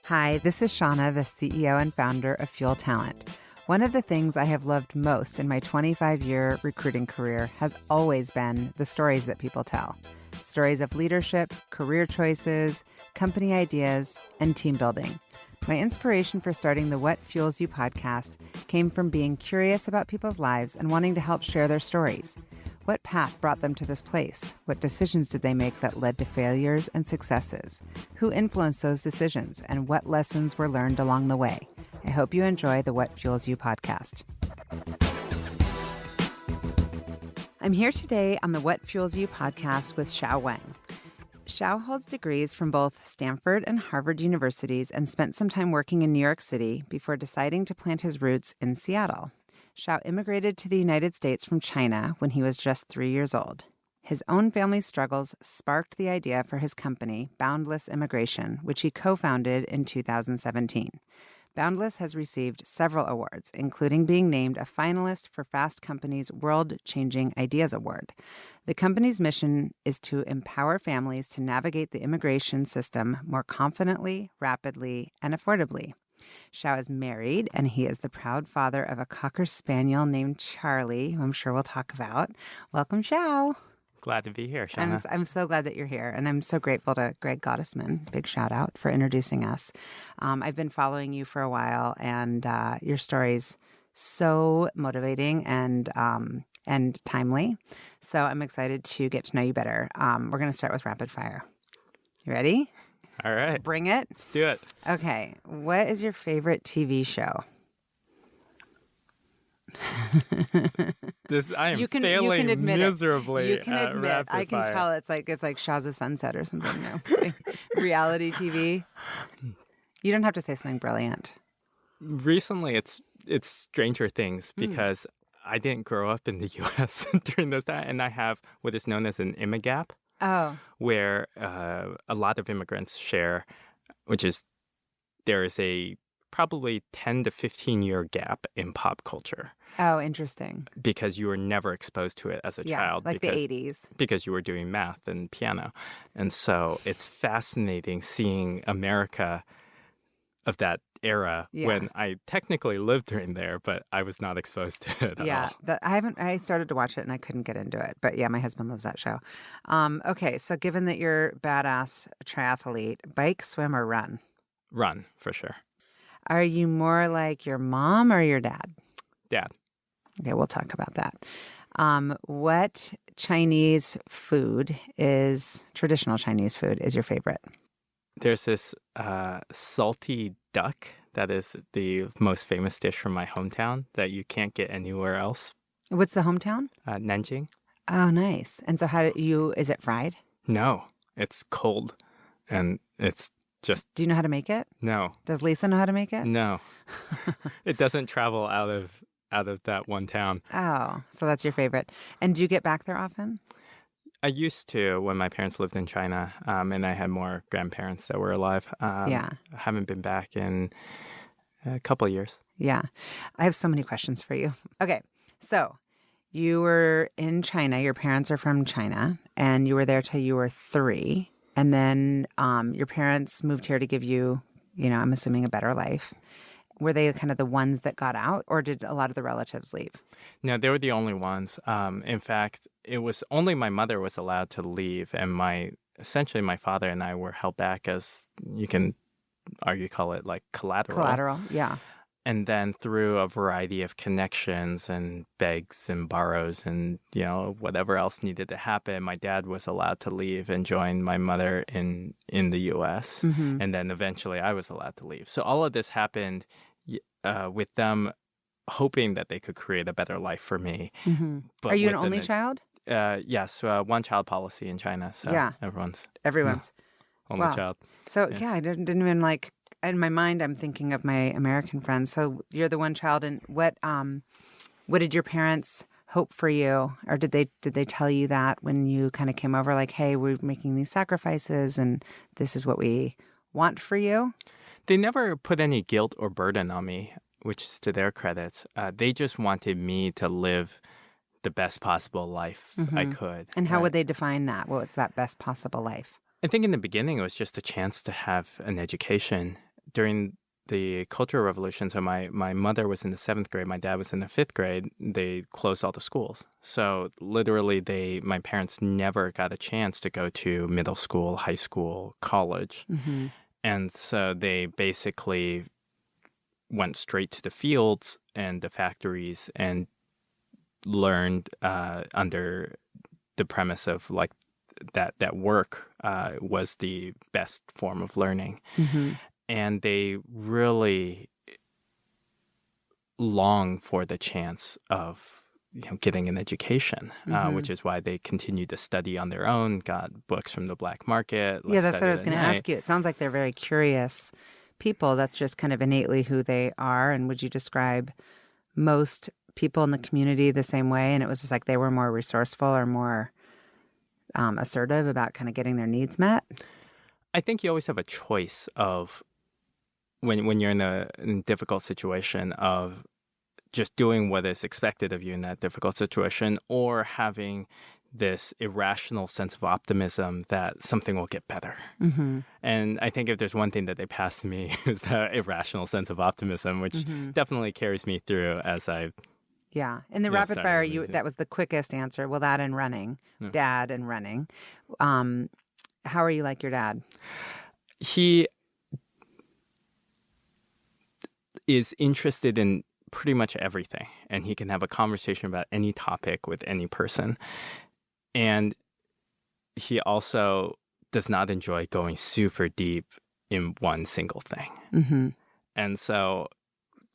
Hi, this is Shauna, the CEO and founder of Fuel Talent. One of the things I have loved most in my 25-year recruiting career has always been the stories that people tell. Stories of leadership, career choices, company ideas, and team building. My inspiration for starting the What Fuels You podcast came from being curious about people's lives and wanting to help share their stories. What path brought them to this place? What decisions did they make that led to failures and successes? Who influenced those decisions, and what lessons were learned along the way? I hope you enjoy the What Fuels You podcast. I'm here today on the What Fuels You podcast with Xiao Wang. Xiao holds degrees from both Stanford and Harvard universities and spent some time working in New York City before deciding to plant his roots in Seattle. Xiao immigrated to the United States from China when he was just 3 years old. His own family's struggles sparked the idea for his company, Boundless Immigration, which he co-founded in 2017. Boundless has received several awards, including being named a finalist for Fast Company's World-Changing Ideas Award. The company's mission is to empower families to navigate the immigration system more confidently, rapidly, and affordably. Xiao is married, and he is the proud father of a Cocker Spaniel named Charlie, who I'm sure we'll talk about. Welcome, Xiao. Glad to be here, Shauna. I'm so glad that you're here, and I'm so grateful to Greg Gottesman, big shout out, for introducing us. I've been following you for a while, and your story's so motivating and timely. So I'm excited to get to know you better. We're going to start with rapid fire. You ready? All right. Bring it. Let's do it. Okay. What is your favorite TV show? I am failing miserably You can at admit. rapid I can fire. tell it's like Shaws of Sunset or something. Reality TV. You don't have to say something brilliant. Recently, it's Stranger Things because I didn't grow up in the U.S. during this time, and I have what is known as an immigap. Oh. Where a lot of immigrants share, there is a probably 10 to 15 year gap in pop culture. Oh, interesting. Because you were never exposed to it as a child. Like the 80s. Because you were doing math and piano. And so it's fascinating seeing America of that era when I technically lived during there, but I was not exposed to it at all. I started to watch it and I couldn't get into it. But yeah, my husband loves that show. Okay, so given that you're badass triathlete, bike, swim, or run? Run, for sure. Are you more like your mom or your dad? Dad. Okay, we'll talk about that. What Chinese food traditional Chinese food is your favorite? There's this salty duck that is the most famous dish from my hometown that you can't get anywhere else. What's the hometown? Nanjing. Oh, nice. And so is it fried? No, it's cold. And it's just... Do you know how to make it? No. Does Lisa know how to make it? No. It doesn't travel out of that one town. Oh, so that's your favorite. And do you get back there often? I used to when my parents lived in China, and I had more grandparents that were alive. I haven't been back in a couple of years. Yeah. I have so many questions for you. Okay. So you were in China. Your parents are from China, and you were there till you were 3. And then your parents moved here to give you, I'm assuming, a better life. Were they kind of the ones that got out, or did a lot of the relatives leave? No, they were the only ones. In fact, it was only my mother was allowed to leave, and essentially my father and I were held back as, you can call it like collateral. Collateral, yeah. And then through a variety of connections and begs and borrows and, whatever else needed to happen, my dad was allowed to leave and join my mother in the U.S. Mm-hmm. And then eventually I was allowed to leave. So all of this happened with them hoping that they could create a better life for me. Mm-hmm. Are you an only child? Yes, one child policy in China. So everyone's only child. So I didn't even in my mind, I'm thinking of my American friends. So you're the one child, and what did your parents hope for you, or did they tell you that when you kind of came over? Like, hey, we're making these sacrifices, and this is what we want for you. They never put any guilt or burden on me, which is to their credit. They just wanted me to live the best possible life I could. And how would they define that? What's that best possible life? I think in the beginning, it was just a chance to have an education. During the Cultural Revolution, so my mother was in the 7th grade, my dad was in the 5th grade, they closed all the schools. So literally, my parents never got a chance to go to middle school, high school, college. Mm-hmm. And so they basically went straight to the fields and the factories and learned under the premise of like that work was the best form of learning. Mm-hmm. And they really long for the chance of getting an education, which is why they continued to study on their own, got books from the black market. Yeah, that's what I was going to ask you. It sounds like they're very curious people. That's just kind of innately who they are. And would you describe most people in the community the same way? And it was just like they were more resourceful or more assertive about kind of getting their needs met? I think you always have a choice of when you're in a difficult situation of just doing what is expected of you in that difficult situation, or having this irrational sense of optimism that something will get better. Mm-hmm. And I think if there's one thing that they passed me is the irrational sense of optimism, which definitely carries me through as I. Yeah. In the rapid fire, that was the quickest answer. Well, that and running, dad and running. How are you like your dad? He is interested in pretty much everything, and he can have a conversation about any topic with any person. And he also does not enjoy going super deep in one single thing. Mm-hmm. And so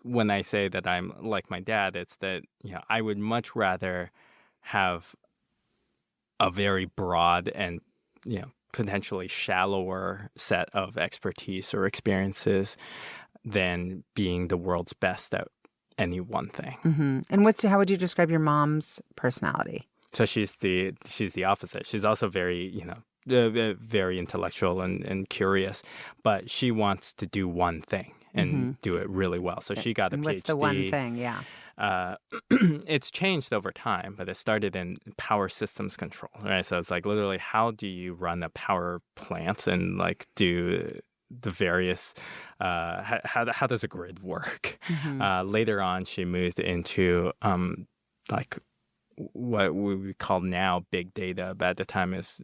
when I say that I'm like my dad, it's that I would much rather have a very broad and potentially shallower set of expertise or experiences than being the world's best at any one thing. Mm-hmm. And how would you describe your mom's personality? So she's the opposite. She's also very very intellectual and curious, but she wants to do one thing and do it really well. So she got a PhD. What's the one thing? Yeah. It's changed over time, but it started in power systems control, right? So it's like literally, how do you run a power plant and like do the various how does a grid work? Later on, she moved into like what we would call now big data, but at the time is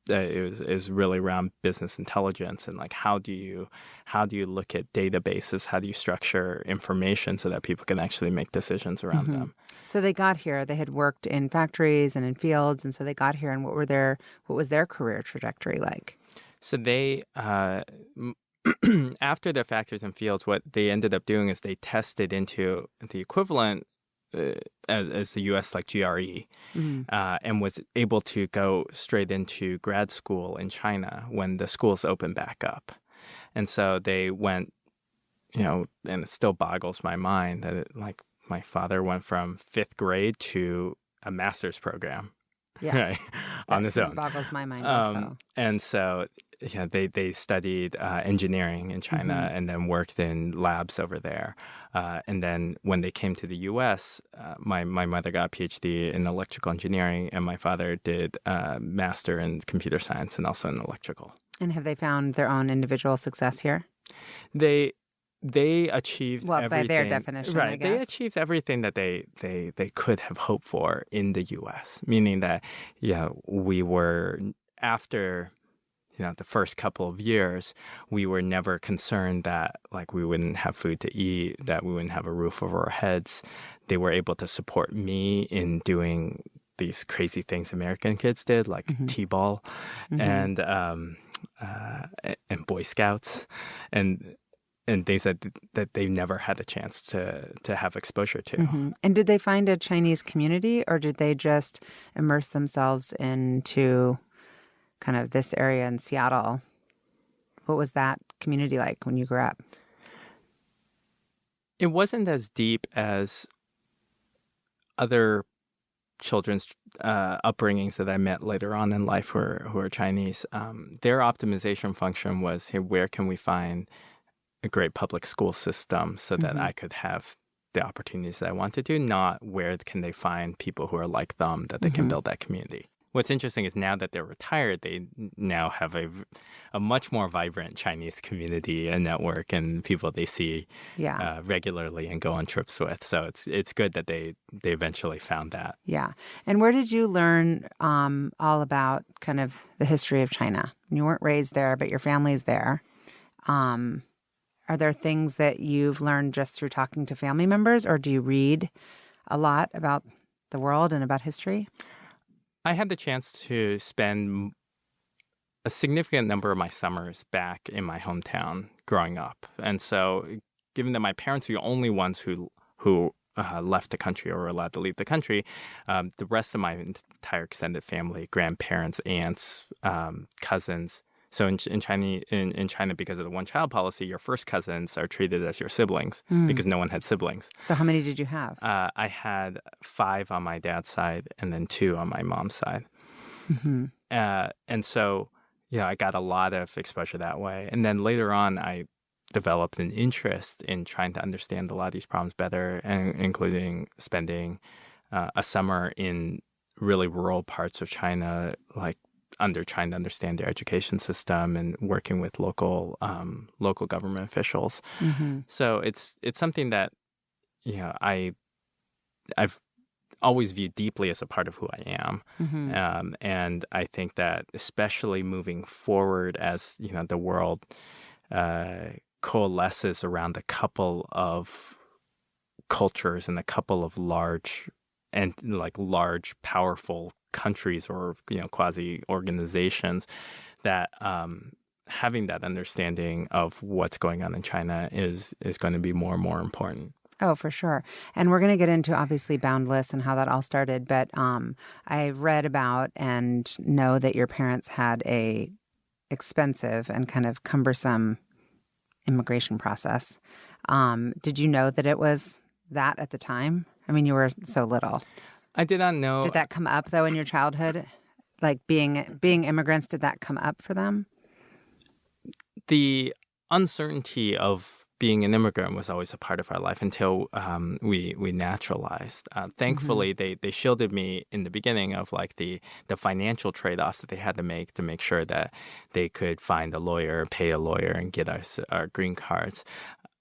is really around business intelligence and like how do you look at databases, how do you structure information so that people can actually make decisions around them. So they got here, they had worked in factories and in fields, and so they got here, and what was their career trajectory like? So they after their factories and fields, what they ended up doing is they tested into the equivalent as the U.S. like GRE, and was able to go straight into grad school in China when the schools opened back up. And so they went, and it still boggles my mind that my father went from 5th grade to a master's program, right, on his own. It boggles my mind also. And so they studied engineering in China and then worked in labs over there. And then when they came to the U.S., my mother got a PhD in electrical engineering, and my father did a master in computer science and also in electrical. And have they found their own individual success here? They achieved everything. By their definition, right? I guess. They achieved everything that they could have hoped for in the U.S., meaning that we were after the first couple of years, we were never concerned that we wouldn't have food to eat, that we wouldn't have a roof over our heads. They were able to support me in doing these crazy things American kids did, like T-ball and Boy Scouts and things that they never had a chance to have exposure to. And did they find a Chinese community, or did they just immerse themselves into kind of this area in Seattle? What was that community like when you grew up? It wasn't as deep as other children's upbringings that I met later on in life who are Chinese. Their optimization function was, hey, where can we find a great public school system so that I could have the opportunities that I wanted to, not where can they find people who are like them that they can build that community. What's interesting is now that they're retired, they now have a much more vibrant Chinese community and network and people they see regularly and go on trips with. So it's good that they eventually found that. Yeah. And where did you learn all about kind of the history of China? You weren't raised there, but your family's there. Are there things that you've learned just through talking to family members, or do you read a lot about the world and about history? I had the chance to spend a significant number of my summers back in my hometown growing up. And so given that my parents were the only ones who left the country or were allowed to leave the country, the rest of my entire extended family, grandparents, aunts, cousins. So in China, because of the one-child policy, your first cousins are treated as your siblings because no one had siblings. So how many did you have? I had 5 on my dad's side and then 2 on my mom's side. Mm-hmm. And so, I got a lot of exposure that way. And then later on, I developed an interest in trying to understand a lot of these problems better, and including spending a summer in really rural parts of China, like trying to understand their education system and working with local government officials. Mm-hmm. So it's something that I've always viewed deeply as a part of who I am. Mm-hmm. And I think that especially moving forward as the world coalesces around a couple of cultures and a couple of large, powerful countries or quasi organizations, that having that understanding of what's going on in China is going to be more and more important. Oh, for sure. And we're going to get into obviously Boundless and how that all started. But I read about and know that your parents had a expensive and kind of cumbersome immigration process. Did you know that it was that at the time? I mean, you were so little. I did not know. Did that come up, though, in your childhood? Like being immigrants, did that come up for them? The uncertainty of being an immigrant was always a part of our life until we naturalized. Thankfully, they shielded me in the beginning of the financial trade-offs that they had to make sure that they could find a lawyer, pay a lawyer, and get us our green cards.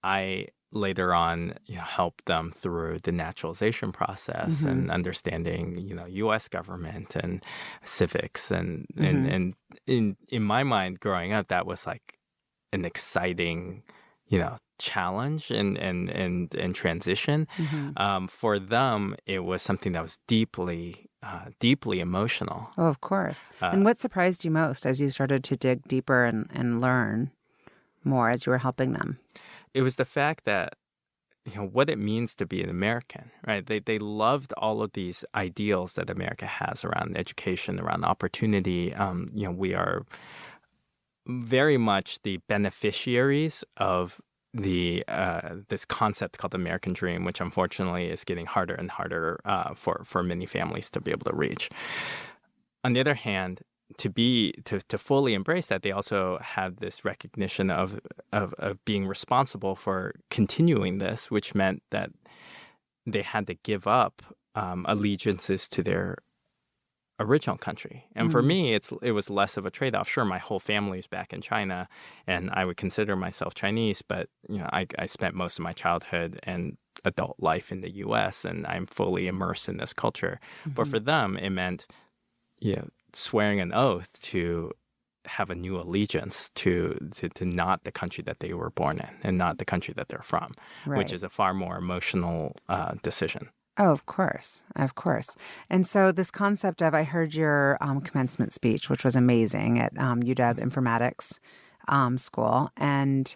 I later on helped them through the naturalization process and understanding U.S. government and civics and in my mind growing up, that was like an exciting challenge and transition. For them, it was something that was deeply emotional. Oh, of course. And what surprised you most as you started to dig deeper and learn more as you were helping them? It was the fact that what it means to be an American, right? They loved all of these ideals that America has around education, around opportunity. We are very much the beneficiaries of this concept called the American Dream, which unfortunately is getting harder and harder for many families to be able to reach. On the other hand, to fully embrace that, they also had this recognition of being responsible for continuing this, which meant that they had to give up allegiances to their original country. And for me, it was less of a trade-off. Sure, my whole family is back in China, and I would consider myself Chinese, but I spent most of my childhood and adult life in the U.S., and I'm fully immersed in this culture. But for them, it meant swearing an oath to have a new allegiance to not the country that they were born in and not the country that they're from, which is a far more emotional decision. Oh, of course. Of course. And so this concept of, I heard your commencement speech, which was amazing at UW Informatics School. And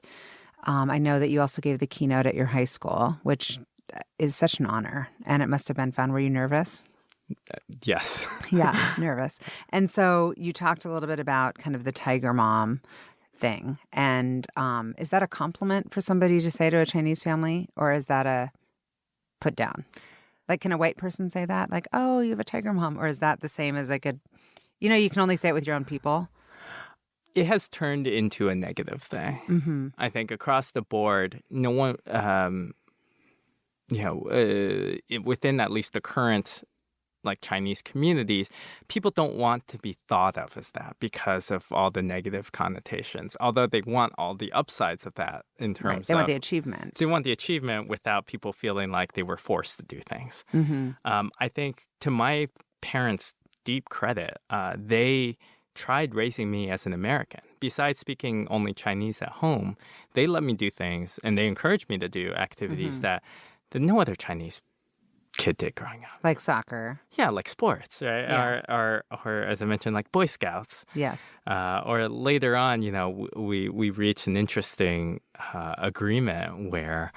I know that you also gave the keynote at your high school, which is such an honor. And it must have been fun. Were you nervous? Yes. Yeah, nervous. And so you talked a little bit about kind of the tiger mom thing. And is that a compliment for somebody to say to a Chinese family, or is that a put down? Like, can a white person say that? Like, oh, you have a tiger mom? Or is that the same as you can only say it with your own people? It has turned into a negative thing. Mm-hmm. I think across the board, no one, within at least the current like Chinese communities, people don't want to be thought of as that because of all the negative connotations. Although they want all the upsides of that in terms of they want the achievement. They want the achievement without people feeling like they were forced to do things. I think to my parents' deep credit, they tried raising me as an American. Besides speaking only Chinese at home, they let me do things and they encouraged me to do activities that no other Chinese kid did growing up. Like soccer. Yeah, like sports, right? Yeah. Or as I mentioned, like Boy Scouts. Yes. Or later on, we reached an interesting agreement where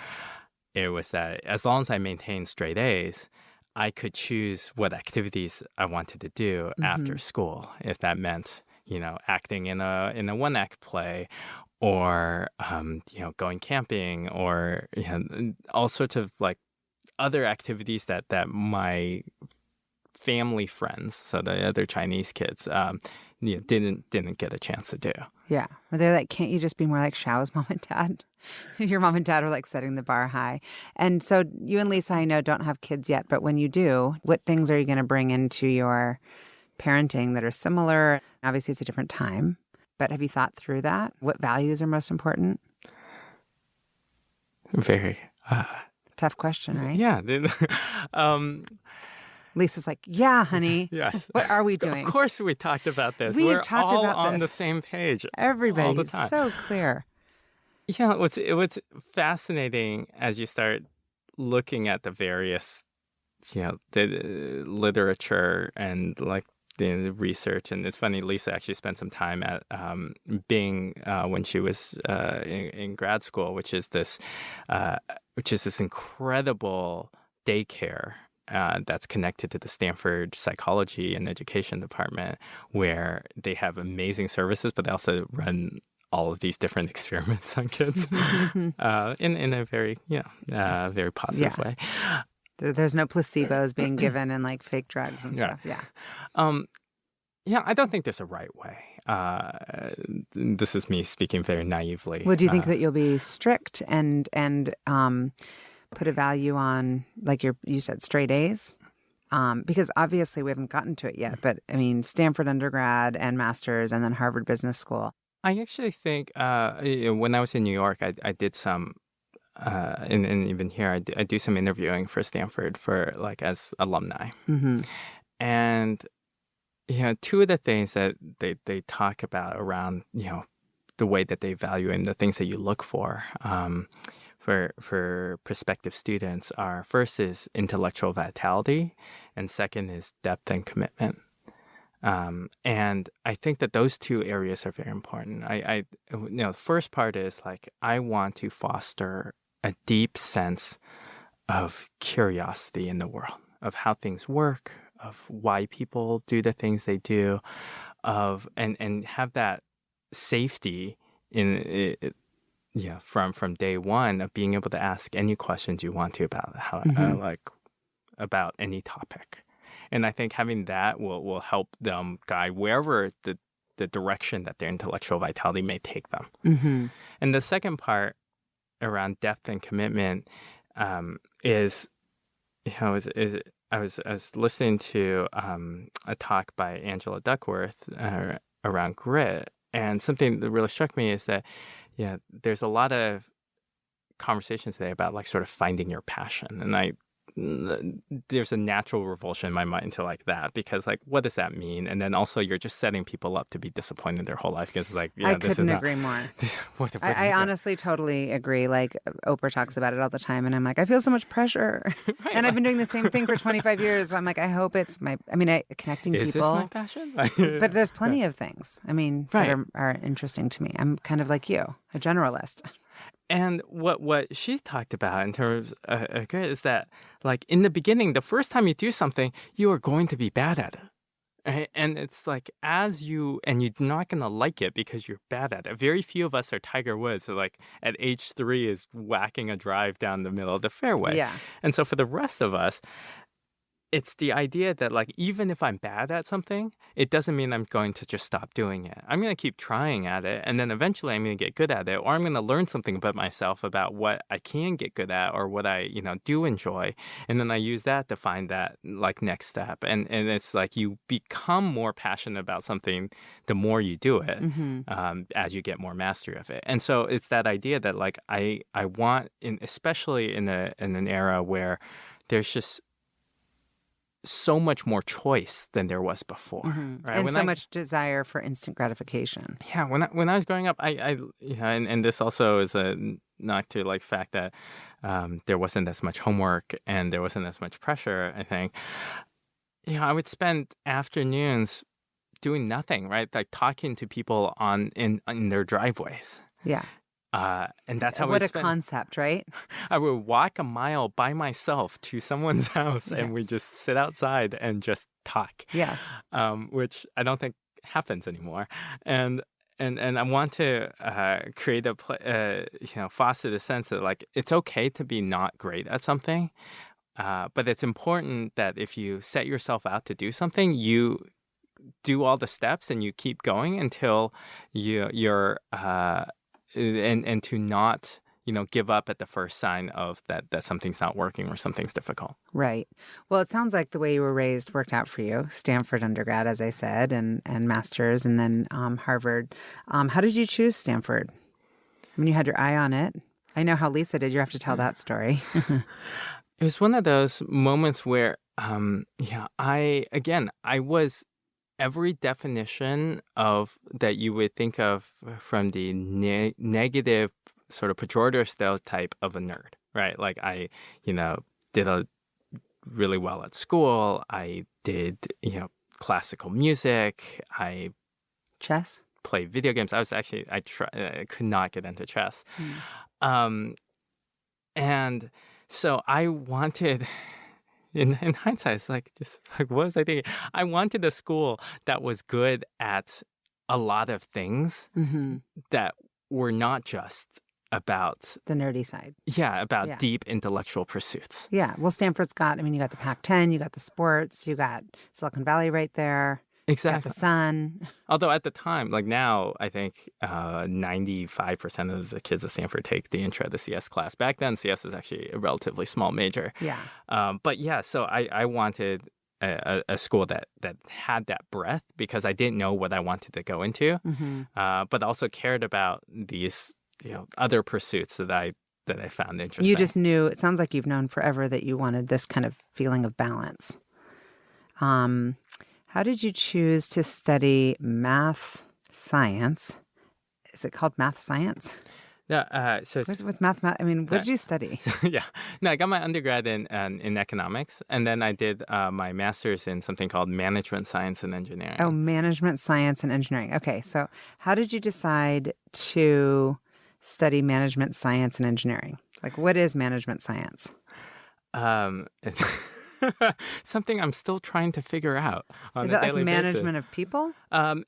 it was that as long as I maintained straight A's, I could choose what activities I wanted to do after school. If that meant, acting in a one act play, or going camping, or all sorts of like other activities that my family friends, so the other Chinese kids, didn't get a chance to do. Yeah. Were they like, can't you just be more like Xiao's mom and dad? Your mom and dad are like setting the bar high. And so you and Lisa, I know, don't have kids yet, but when you do, what things are you going to bring into your parenting that are similar? Obviously, it's a different time, but have you thought through that? What values are most important? Very tough question, right? Yeah. Lisa's like, yeah, honey. Yes. What are we doing? Of course we talked about this. We're all on the same page. Everybody's so clear. Yeah, what's fascinating as you start looking at the various, the literature and like the research, and it's funny, Lisa actually spent some time at Bing when she was in grad school, which is this incredible daycare that's connected to the Stanford Psychology and Education Department, where they have amazing services, but they also run all of these different experiments on kids in a very, very positive way. There's no placebos being given and like fake drugs and stuff. Yeah. I don't think there's a right way. This is me speaking very naively. Well, do you think that you'll be strict and put a value on, like you said, straight A's? Because obviously we haven't gotten to it yet, but I mean, Stanford undergrad and master's and then Harvard Business School. I actually think when I was in New York, I did some, and even here, I do some interviewing for Stanford for like as alumni. And, two of the things that they talk about around, the way that they value and the things that you look for prospective students are, first is intellectual vitality, and second is depth and commitment. And I think that those two areas are very important. The first part is like, I want to foster a deep sense of curiosity in the world, of how things work, of why people do the things they do, and have that safety in it. Yeah, from day one of being able to ask any questions you want to about how about any topic. And I think having that will help them guide wherever the direction that their intellectual vitality may take them. And the second part around depth and commitment is I was listening to a talk by Angela Duckworth around grit, and something that really struck me is that there's a lot of conversations today about like sort of finding your passion, and there's a natural revulsion in my mind to like that, because like, what does that mean? And then also you're just setting people up to be disappointed their whole life, because it's like, I couldn't agree more. I honestly totally agree. Like Oprah talks about it all the time, and I'm like, I feel so much pressure. Right, and I've been doing the same thing for 25 years. I'm like, I hope it's connecting people. Is this my passion? But there's plenty of things, that are interesting to me. I'm kind of like you, a generalist. And what she talked about in terms of grit is that, like, in the beginning, the first time you do something, you are going to be bad at it. Right? And it's like, you're not going to like it because you're bad at it. Very few of us are Tiger Woods, so like at age 3 is whacking a drive down the middle of the fairway. Yeah. And so for the rest of us, it's the idea that like even if I'm bad at something, it doesn't mean I'm going to just stop doing it. I'm going to keep trying at it, and then eventually I'm going to get good at it, or I'm going to learn something about myself about what I can get good at or what I, do enjoy, and then I use that to find that like next step. And it's like you become more passionate about something the more you do it, as you get more mastery of it. And so it's that idea that like I want, especially in an era where there's just so much more choice than there was before, right? And so much desire for instant gratification. Yeah, when I was growing up, and this also is a knock to like the fact that there wasn't as much homework and there wasn't as much pressure. I think, I would spend afternoons doing nothing, right? Like talking to people in their driveways. Yeah. And that's how what a concept, right? I would walk a mile by myself to someone's house and we just sit outside and just talk. Yes. Which I don't think happens anymore. And I want to create foster the sense that like it's okay to be not great at something, but it's important that if you set yourself out to do something, you do all the steps and you keep going until you're and to not give up at the first sign of that something's not working or something's difficult. Right. Well, it sounds like the way you were raised worked out for you. Stanford undergrad, as I said, and master's, and then Harvard. How did you choose Stanford? I mean, you had your eye on it. I know how Lisa did. You have to tell that story. It was one of those moments where, I was every definition of that you would think of from the negative sort of pejorative stereotype of a nerd, right? Like I, did really well at school. I did, classical music. I chess, played video games. I could not get into chess. And so I wanted, in hindsight, it's like, just like, what was I thinking? I wanted a school that was good at a lot of things that were not just about the nerdy side. Yeah, about deep intellectual pursuits. Yeah. Well, Stanford's got, you got the Pac-10, you got the sports, you got Silicon Valley right there. Exactly. You got the sun. Although at the time, like now, I think 95% of the kids at Stanford take the intro to CS class. Back then, CS was actually a relatively small major. Yeah. So I wanted a school that had that breadth because I didn't know what I wanted to go into, but also cared about these other pursuits that I found interesting. You just knew, it sounds like you've known forever that you wanted this kind of feeling of balance. How did you choose to study math science? Is it called math science? Yeah. So what's math? I mean, what did you study? Yeah. No, I got my undergrad in economics, and then I did my master's in something called management science and engineering. Oh, management science and engineering. Okay. So how did you decide to study management science and engineering? Like, what is management science? Something I'm still trying to figure out on is a that daily like management basis. Of people?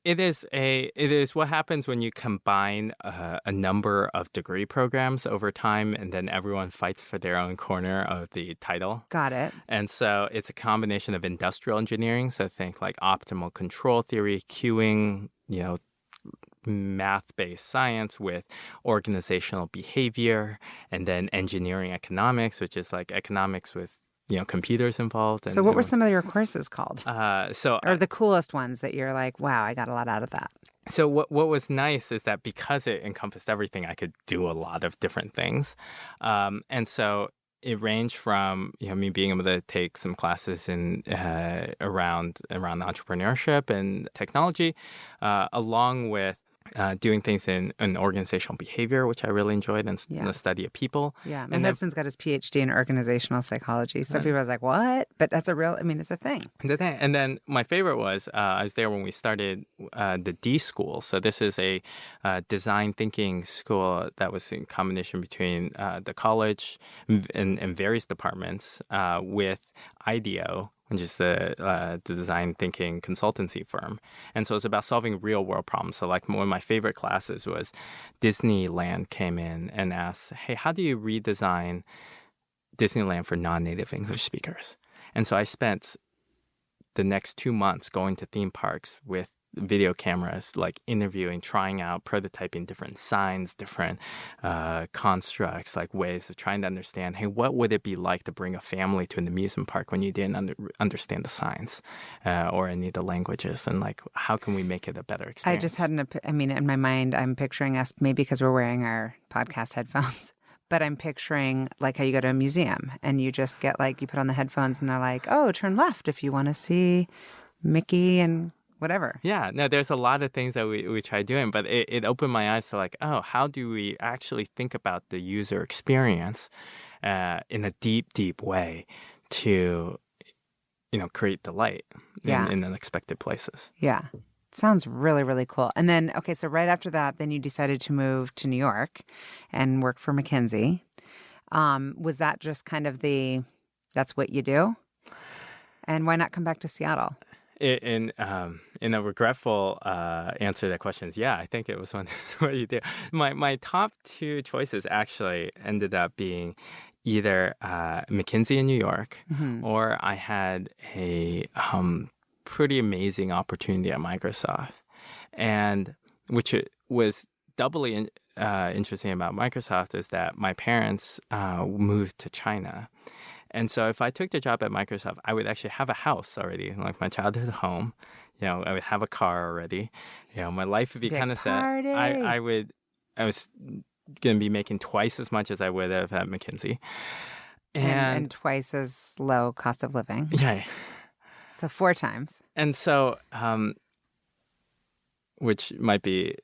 It is what happens when you combine a number of degree programs over time, and then everyone fights for their own corner of the title. Got it. And so it's a combination of industrial engineering, so think like optimal control theory, queuing, math-based science with organizational behavior, and then engineering economics, which is like economics with computers involved. So what were some of your courses called? Or the coolest ones that you're like, wow, I got a lot out of that. So what was nice is that because it encompassed everything, I could do a lot of different things. And so it ranged from me being able to take some classes in around entrepreneurship and technology, along with doing things in organizational behavior, which I really enjoyed, and the study of people. Yeah, my husband's got his PhD in organizational psychology. So people was like, what? But that's it's a thing. And then my favorite was, I was there when we started the D School. So this is a design thinking school that was in combination between the college and various departments with IDEO, which is the design thinking consultancy firm. And so it's about solving real world problems. So like one of my favorite classes was Disneyland came in and asked, hey, how do you redesign Disneyland for non-native English speakers? And so I spent the next 2 months going to theme parks with video cameras, like interviewing, trying out, prototyping different signs, different constructs, like ways of trying to understand, hey, what would it be like to bring a family to an amusement park when you didn't understand the signs or any of the languages? And like, how can we make it a better experience? I just had in my mind, I'm picturing us, maybe because we're wearing our podcast headphones, but I'm picturing like how you go to a museum and you just get like, you put on the headphones and they're like, oh, turn left if you want to see Mickey and whatever. Yeah, no, there's a lot of things that we try doing, but it opened my eyes to like, oh, how do we actually think about the user experience in a deep, deep way to, create delight in unexpected places. Yeah. Sounds really, really cool. And then, okay, so right after that, then you decided to move to New York and work for McKinsey. Was that just kind of that's what you do? And why not come back to Seattle? In a regretful answer to that question is, yeah, I think it was what you do. My top two choices actually ended up being either McKinsey in New York, or I had a pretty amazing opportunity at Microsoft, and which it was doubly interesting about Microsoft is that my parents moved to China. And so if I took the job at Microsoft, I would actually have a house already, like my childhood home. I would have a car already. My life would be kind of set. I was going to be making twice as much as I would have at McKinsey. And twice as low cost of living. Yeah. So 4 times. And so, which might be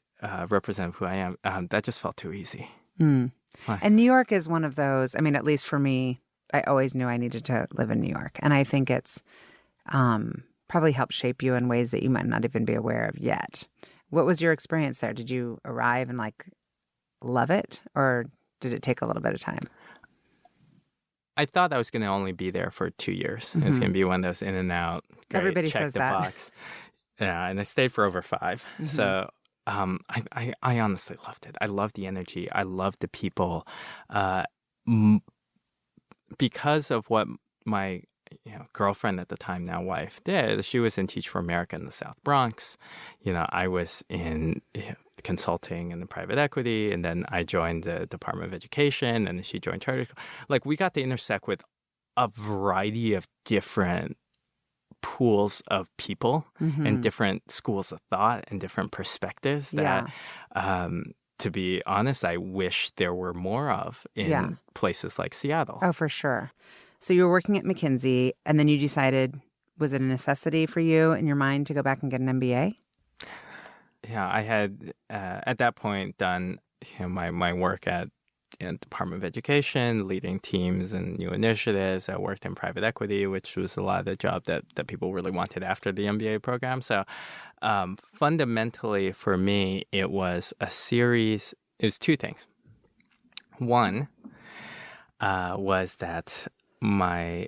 represent who I am, that just felt too easy. And New York is one of those, at least for me, I always knew I needed to live in New York. And I think it's probably helped shape you in ways that you might not even be aware of yet. What was your experience there? Did you arrive and love it? Or did it take a little bit of time? I thought I was going to only be there for 2 years. It was going to be one of those in and out. Great, everybody check says the that. Box. Yeah, and I stayed for over 5. So I honestly loved it. I loved the energy. I loved the people. Because of what my girlfriend at the time, now wife, did, she was in Teach for America in the South Bronx. I was in consulting and the private equity, and then I joined the Department of Education, and then she joined charter school. Like, we got to intersect with a variety of different pools of people and different schools of thought and different perspectives that to be honest, I wish there were more of in places like Seattle. Oh, for sure. So you were working at McKinsey, and then you decided, was it a necessity for you in your mind to go back and get an MBA? Yeah, I had at that point done my work at Department of Education, leading teams and new initiatives. I worked in private equity, which was a lot of the job that people really wanted after the MBA program. So fundamentally for me, it was it was 2 things. One was that my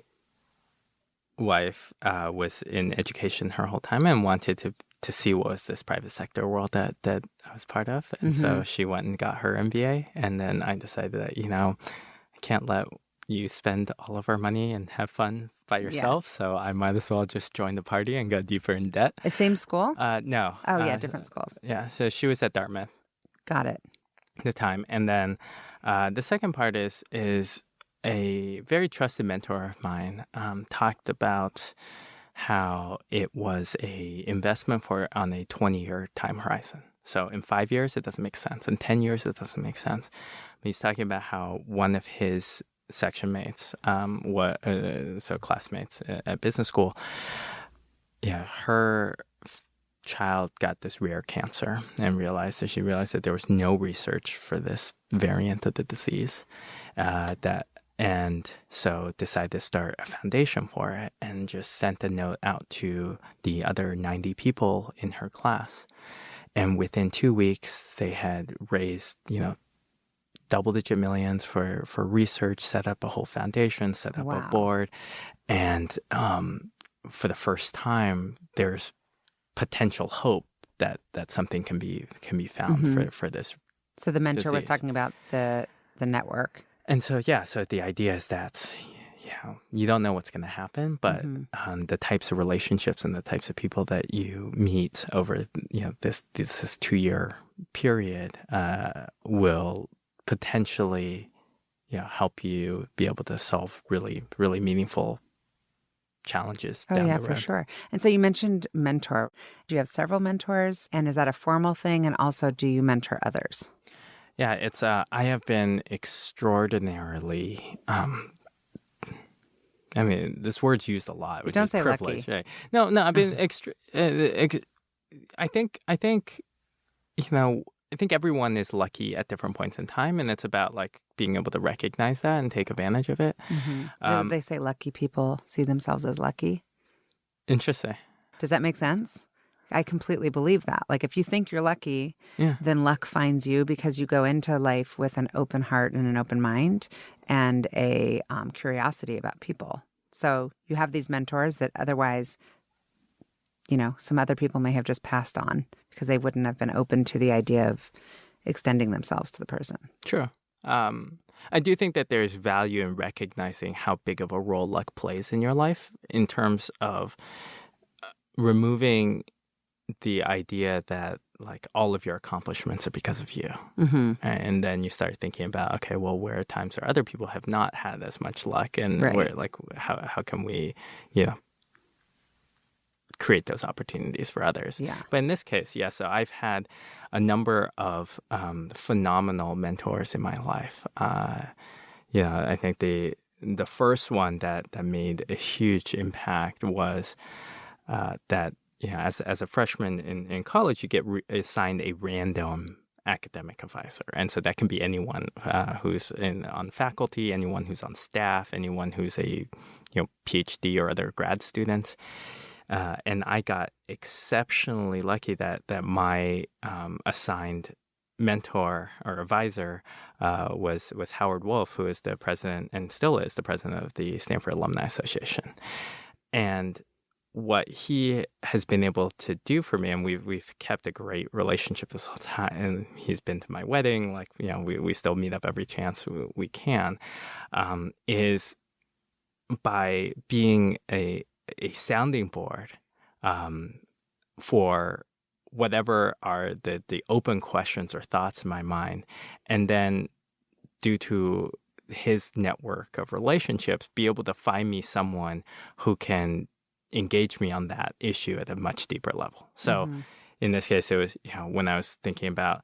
wife was in education her whole time and wanted to see what was this private sector world that I was part of. And so she went and got her MBA. And then I decided that, I can't let you spend all of our money and have fun by yourself. So I might as well just join the party and go deeper in debt. The same school? No. Oh, yeah, different schools. Yeah, so she was at Dartmouth. Got it. At the time. And then the second part is a very trusted mentor of mine talked about how it was a investment on a 20-year time horizon. So in 5 years, it doesn't make sense. In 10 years, it doesn't make sense. But he's talking about how one of his section mates, so classmates at business school, her child got this rare cancer and she realized that there was no research for this variant of the disease, and so decided to start a foundation for it and just sent a note out to the other 90 people in her class. And within 2 weeks, they had raised, double-digit millions for research, set up a whole foundation, set up a board. And for the first time, there's potential hope that something can be found for this. So the mentor disease was talking about the network. And so, so the idea is that, you don't know what's going to happen, but the types of relationships and the types of people that you meet over, this 2-year period will potentially, help you be able to solve really, really meaningful challenges down the road. For sure. And so you mentioned mentor. Do you have several mentors? And is that a formal thing? And also, do you mentor others? Yeah, it's I have been extraordinarily this word's used a lot, which don't is say privilege. lucky. Right? No, I've been I think everyone is lucky at different points in time, and it's about like being able to recognize that and take advantage of it. They say lucky people see themselves as lucky. Interesting. Does that make sense? I completely believe that. Like if you think you're lucky, then luck finds you because you go into life with an open heart and an open mind and a curiosity about people. So you have these mentors that otherwise, some other people may have just passed on because they wouldn't have been open to the idea of extending themselves to the person. True. I do think that there's value in recognizing how big of a role luck plays in your life in terms of removing the idea that like all of your accomplishments are because of you. And then you start thinking about, okay, well, where are times where other people have not had as much luck, and where like how can we, create those opportunities for others. But in this case, so I've had a number of phenomenal mentors in my life. I think the first one that made a huge impact was that as a freshman in college, you get assigned a random academic advisor, and so that can be anyone who's on faculty, anyone who's on staff, anyone who's a PhD or other grad student. And I got exceptionally lucky that my assigned mentor or advisor was Howard Wolf, who is the president and still is the president of the Stanford Alumni Association. And what he has been able to do for me, and we've kept a great relationship this whole time, and he's been to my wedding, like, we still meet up every chance we can, is by being a sounding board for whatever are the open questions or thoughts in my mind. And then due to his network of relationships, be able to find me someone who can engage me on that issue at a much deeper level. So in this case, it was, when I was thinking about,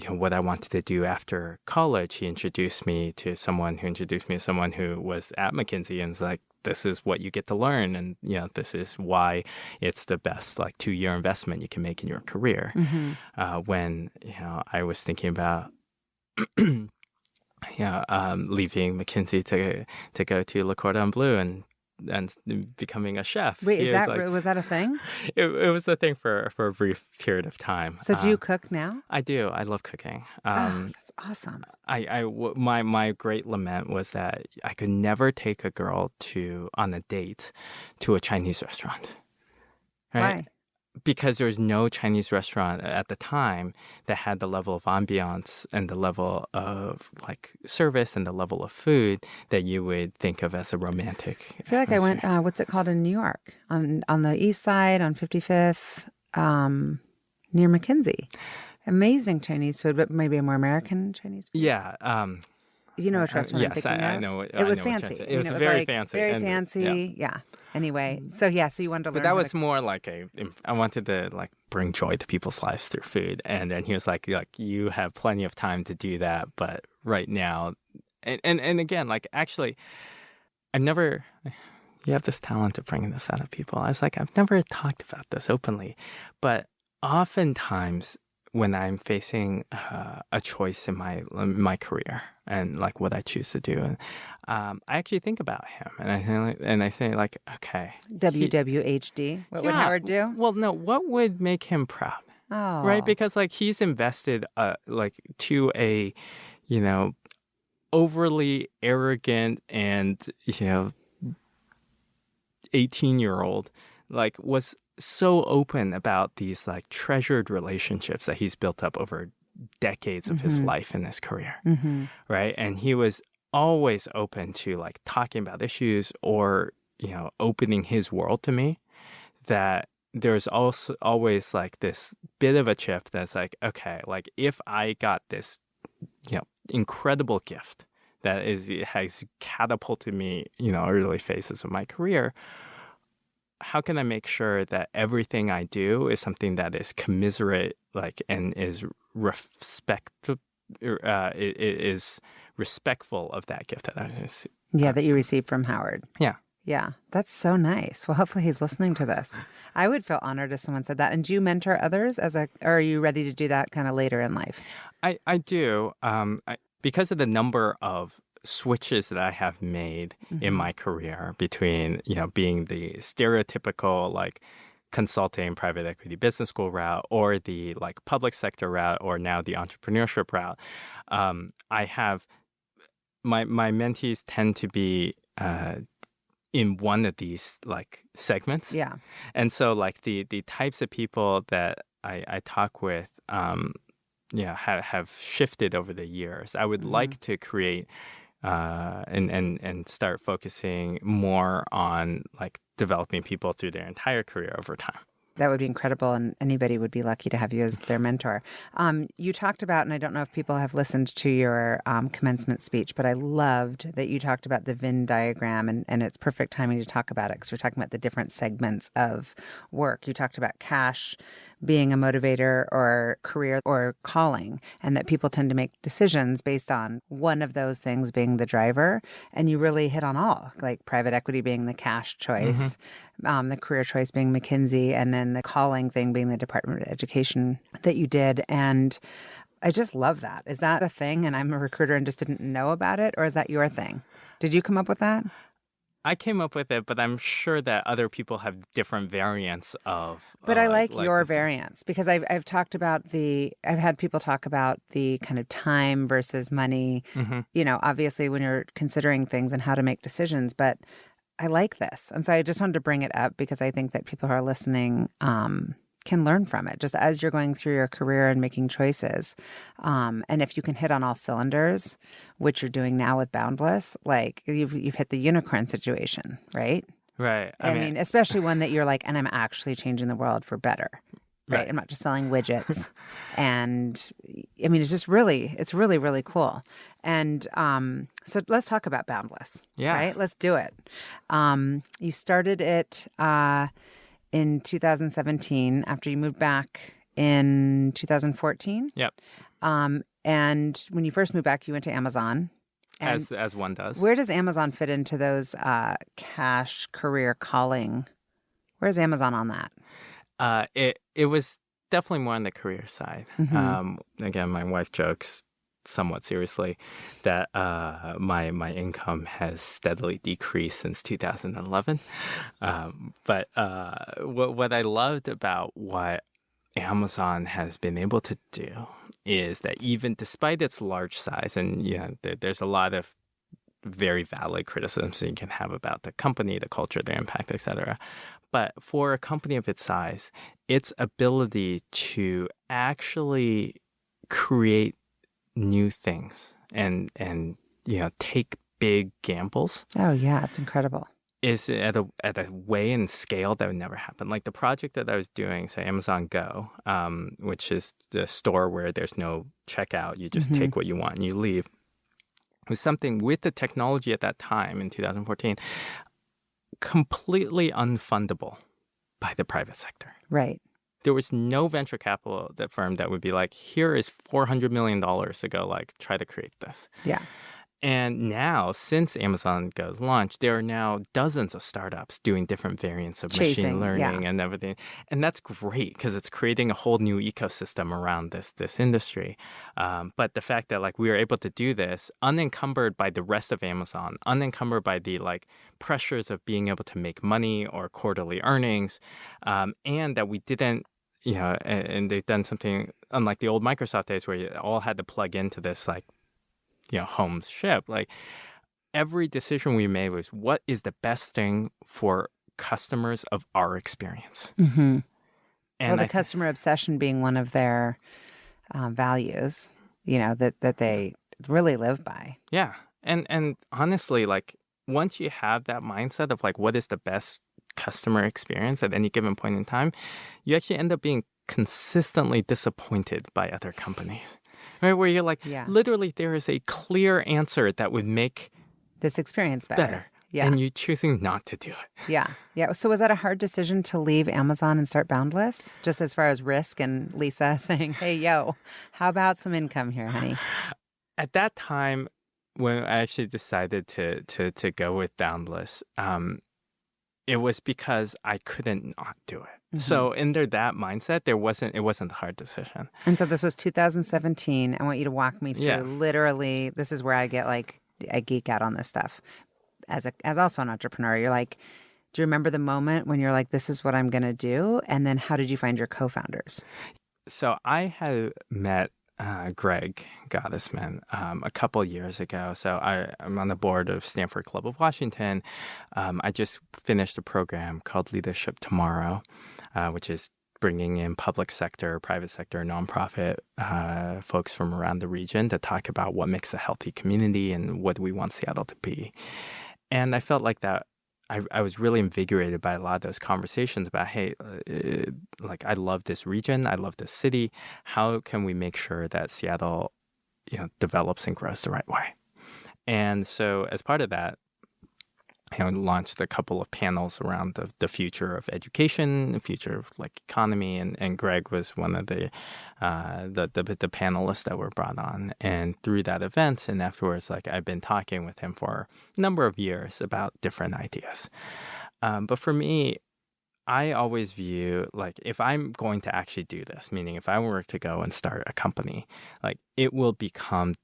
what I wanted to do after college, he introduced me to someone who was at McKinsey and was like, this is what you get to learn. And, this is why it's the best 2-year investment you can make in your career. When, I was thinking about, leaving McKinsey to go to Le Cordon Bleu and becoming a chef. Wait, was that a thing? It was a thing for a brief period of time. So do you cook now? I do. I love cooking. That's awesome. My great lament was that I could never take a girl on a date to a Chinese restaurant. Right? Why? Because there was no Chinese restaurant at the time that had the level of ambiance and the level of service and the level of food that you would think of as a romantic. I feel like I went, what's it called in New York? On the east side, on 55th, near McKinsey. Amazing Chinese food, but maybe a more American Chinese food. Yeah. You know which restaurant I'm thinking of? I know. It was fancy. It was very fancy. Very fancy. Yeah. Anyway, so you wanted to learn. But that was more I wanted to bring joy to people's lives through food. And then he was like, you have plenty of time to do that. But right now, and again, actually, you have this talent of bringing this out of people. I was like, I've never talked about this openly. But oftentimes, when I'm facing a choice in my career and what I choose to do, I actually think about him, and I say okay, WWHD. What would Howard do? Well, no, what would make him proud? Oh, right, because he's invested to a overly arrogant and 18-year-old was so open about these treasured relationships that he's built up over decades of his life and his career, right? And he was always open to like talking about issues or, opening his world to me, that there's also always like this bit of a chip that's like, okay, like if I got this, incredible gift that has catapulted me, early phases of my career, how can I make sure that everything I do is something that is commiserate, like, and is is respectful of that gift that I received. Yeah, that you received from Howard. Yeah. Yeah, that's so nice. Well, hopefully he's listening to this. I would feel honored if someone said that. And do you mentor others or are you ready to do that kind of later in life? I do. Because of the number of switches that I have made in my career between, being the stereotypical like consulting private equity business school route or the like public sector route or now the entrepreneurship route. I have my mentees tend to be in one of these like segments. Yeah. And so like the types of people that I talk with have shifted over the years. I would like to create and start focusing more on like developing people through their entire career over time. That would be incredible, and anybody would be lucky to have you as their mentor. You talked about, and I don't know if people have listened to your commencement speech, but I loved that you talked about the Venn diagram, and it's perfect timing to talk about it because we're talking about the different segments of work. You talked about cash being a motivator or career or calling, and that people tend to make decisions based on one of those things being the driver. And you really hit on all, like private equity being the cash choice, the career choice being McKinsey, and then the calling thing being the Department of Education that you did. And I just love that. Is that a thing? And I'm a recruiter and just didn't know about it? Or is that your thing? Did you come up with that? I came up with it, but I'm sure that other people have different variants of. But I like your variants because I've talked about I've had people talk about the kind of time versus money, obviously when you're considering things and how to make decisions, but I like this. And so I just wanted to bring it up because I think that people who are listening can learn from it just as you're going through your career and making choices. And if you can hit on all cylinders, which you're doing now with Boundless, like you've hit the unicorn situation, right? Right. I mean, especially one that you're like, and I'm actually changing the world for better, right? I'm not just selling widgets. And I mean, it's really, really cool. And so let's talk about Boundless. Yeah. Right? Let's do it. You started it in 2017 after you moved back in 2014. Yep. And when you first moved back, you went to Amazon. As one does. Where does Amazon fit into those cash career calling? Where's Amazon on that? It was definitely more on the career side. Again, my wife jokes somewhat seriously that my income has steadily decreased since 2011. But what I loved about what Amazon has been able to do is that even despite its large size, and there's a lot of very valid criticisms you can have about the company, the culture, the impact, etc. But for a company of its size, its ability to actually create new things and take big gambles. Oh yeah, it's incredible. Is at a way and scale that would never happen. Like the project that I was doing, say Amazon Go, which is the store where there's no checkout, you just take what you want and you leave. It was something with the technology at that time in 2014, completely unfundable by the private sector. Right. There was no venture capital firm that would be like, here is $400 million to go like try to create this. Yeah. And now, since Amazon Go's launch, there are now dozens of startups doing different variants of machine learning and everything. And that's great because it's creating a whole new ecosystem around this industry. But the fact that like we were able to do this unencumbered by the rest of Amazon, unencumbered by the like pressures of being able to make money or quarterly earnings, and that we didn't, and they've done something unlike the old Microsoft days where you all had to plug into this like, home ship. Like every decision we made was what is the best thing for customers of our experience. And the customer obsession being one of their values, that they really live by. Yeah. And honestly, like once you have that mindset of like what is the best customer experience at any given point in time, you actually end up being consistently disappointed by other companies. Right? Where you're like, Yeah. literally there is a clear answer that would make This experience better. Yeah. And you choosing not to do it. Yeah. Yeah. So was that a hard decision to leave Amazon and start Boundless? Just as far as risk and Lisa saying, hey, yo, how about some income here, honey? At that time, when I actually decided to go with Boundless, it was because I couldn't not do it. So under that mindset, it wasn't a hard decision. And so this was 2017. I want you to walk me through literally, this is where I get like, I geek out on this stuff. As also an entrepreneur, you're like, do you remember the moment when you're like, this is what I'm going to do? And then how did you find your co-founders? So I had met Greg Gottesman a couple years ago. So I'm on the board of Stanford Club of Washington. I just finished a program called Leadership Tomorrow, which is bringing in public sector, private sector, nonprofit folks from around the region to talk about what makes a healthy community and what we want Seattle to be. And I felt like that I was really invigorated by a lot of those conversations about, hey, like I love this region, I love this city. How can we make sure that Seattle, develops and grows the right way? And so as part of that, launched a couple of panels around the future of education, the future of like economy, and Greg was one of the panelists that were brought on. And through that event and afterwards, like I've been talking with him for a number of years about different ideas. But for me, I always view like if I'm going to actually do this, meaning if I were to go and start a company, like it will become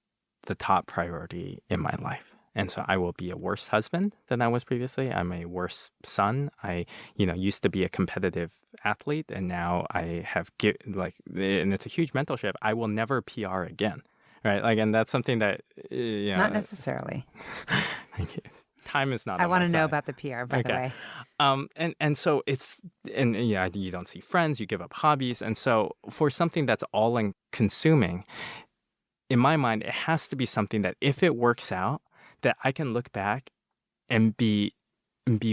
the top priority in my life. And so I will be a worse husband than I was previously. I'm a worse son. I, used to be a competitive athlete, and now I have and it's a huge mental shift. I will never PR again, right? Like, and that's something that not necessarily. Thank you. Time is not. I want to know about the PR, by the way. And so you don't see friends, you give up hobbies, and so for something that's all-consuming, in my mind, it has to be something that if it works out, that I can look back and be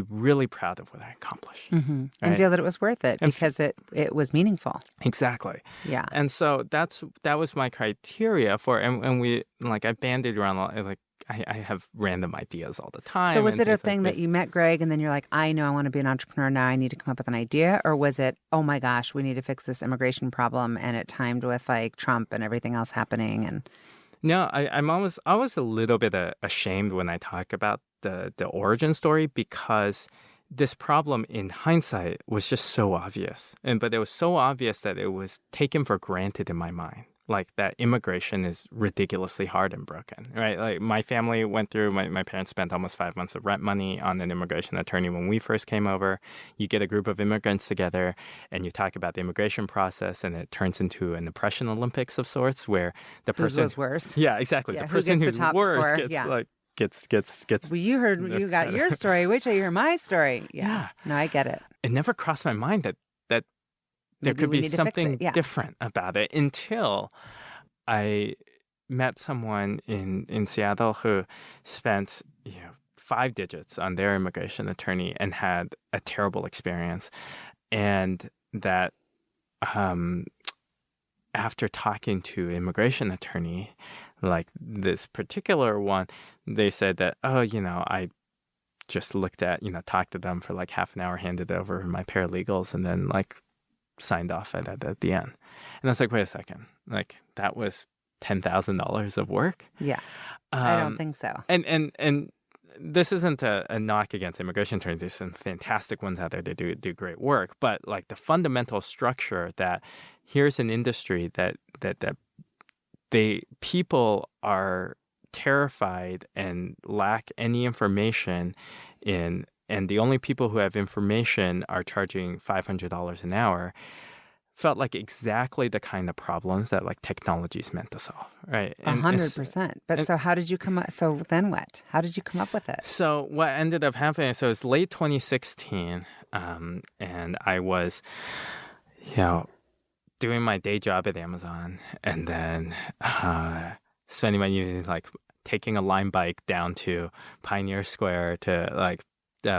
really proud of what I accomplished. Mm-hmm. Right? And feel that it was worth it because it was meaningful. Exactly. Yeah. And so that was my criteria for, and we, like, I bandied around, like, I have random ideas all the time. So was it a thing that you met Greg and then you're like, I know I want to be an entrepreneur now, I need to come up with an idea? Or was it, oh my gosh, we need to fix this immigration problem, and it timed with like Trump and everything else happening? And no, I'm always a little bit ashamed when I talk about the origin story, because this problem in hindsight was just so obvious. But it was so obvious that it was taken for granted in my mind. Like that immigration is ridiculously hard and broken, right? Like my family went through, my parents spent almost 5 months of rent money on an immigration attorney when we first came over. You get a group of immigrants together and you talk about the immigration process, and it turns into an oppression Olympics of sorts where the person who's worse. Yeah, exactly. Yeah, the person who gets the top worse score? gets Yeah. like gets Well, you got your story. Wait till you hear my story. Yeah. No, I get it. It never crossed my mind that there could be something different about it until I met someone in Seattle who spent 5 digits on their immigration attorney and had a terrible experience, and that after talking to immigration attorney, like this particular one, they said that I just looked at talked to them for like half an hour, handed over my paralegals, and then like signed off at the end. And I was like, wait a second, like that was $10,000 of work? Yeah, I don't think so. And this isn't a knock against immigration attorneys. There's some fantastic ones out there that do great work, but like the fundamental structure that here's an industry that people are terrified and lack any information in, and the only people who have information are charging $500 an hour, felt like exactly the kind of problems that like technology is meant to solve, right? 100%. But so how did you come up? So then what? How did you come up with it? So what ended up happening, so it's late 2016, and I was, doing my day job at Amazon, and then spending my evenings like taking a Lime bike down to Pioneer Square to like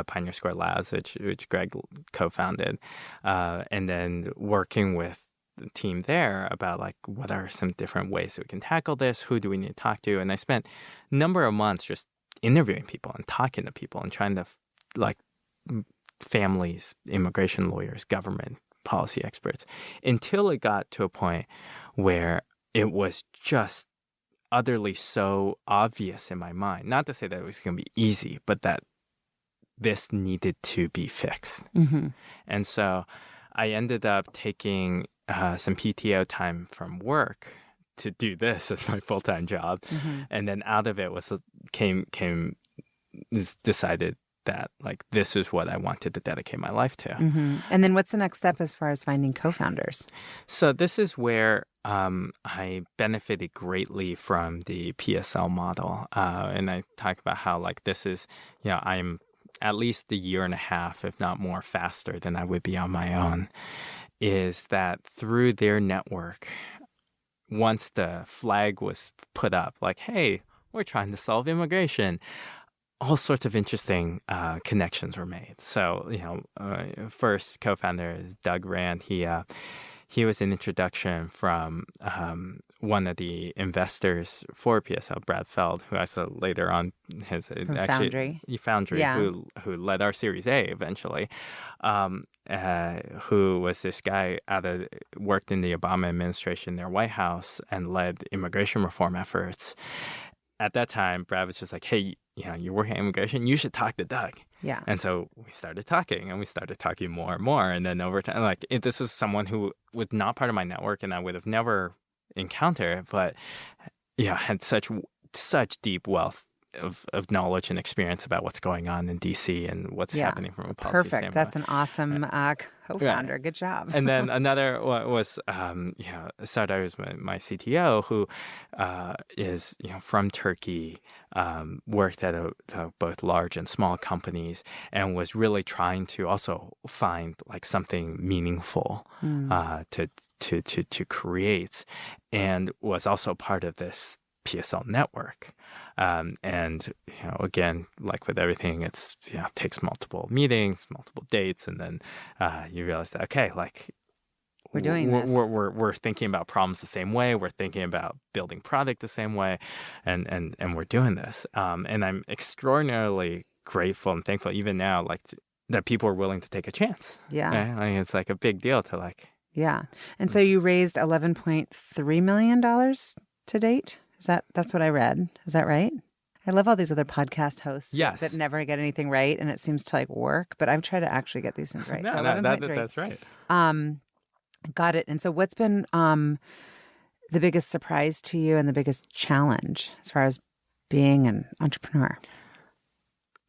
Pioneer Square Labs, which Greg co-founded, and then working with the team there about like what are some different ways that we can tackle this, who do we need to talk to, and I spent a number of months just interviewing people and talking to people and trying to like families, immigration lawyers, government policy experts, until it got to a point where it was just utterly so obvious in my mind, not to say that it was going to be easy, but that this needed to be fixed. Mm-hmm. And so I ended up taking some PTO time from work to do this as my full-time job. Mm-hmm. And then out of it decided that like this is what I wanted to dedicate my life to. Mm-hmm. And then what's the next step as far as finding co-founders? So this is where I benefited greatly from the PSL model. And I talk about how like this is, I'm at least a year and a half, if not more, faster than I would be on my own, is that through their network, once the flag was put up, like, hey, we're trying to solve immigration, all sorts of interesting connections were made. So, first co-founder is Doug Rand. He was an introduction from one of the investors for PSL, Brad Feld, who also later on Foundry, Yeah. who led our Series A eventually, who was this guy worked in the Obama administration, their White House, and led immigration reform efforts. At that time, Brad was just like, hey, you're working on immigration, you should talk to Doug. Yeah. And so we started talking, and we started talking more and more. And then over time, this was someone who was not part of my network and I would have never encountered, but had such deep wealth of knowledge and experience about what's going on in DC and what's happening from a policy standpoint. That's an awesome co-founder. Good job. And then another was, Sardar is my CTO, who is from Turkey, worked at both large and small companies, and was really trying to also find like something meaningful to create, and was also part of this PSL network. And again, like with everything, it's takes multiple meetings, multiple dates, and then you realize that we're doing this. We're thinking about problems the same way. We're thinking about building product the same way, and we're doing this. And I'm extraordinarily grateful and thankful even now, that people are willing to take a chance. Yeah, right? It's like a big deal to like. Yeah, and so you raised $11.3 million to date. That's what I read. Is that right? I love all these other podcast hosts that never get anything right, and it seems to work. But I've tried to actually get these things right. No, that's right. Got it. And so what's been the biggest surprise to you and the biggest challenge as far as being an entrepreneur?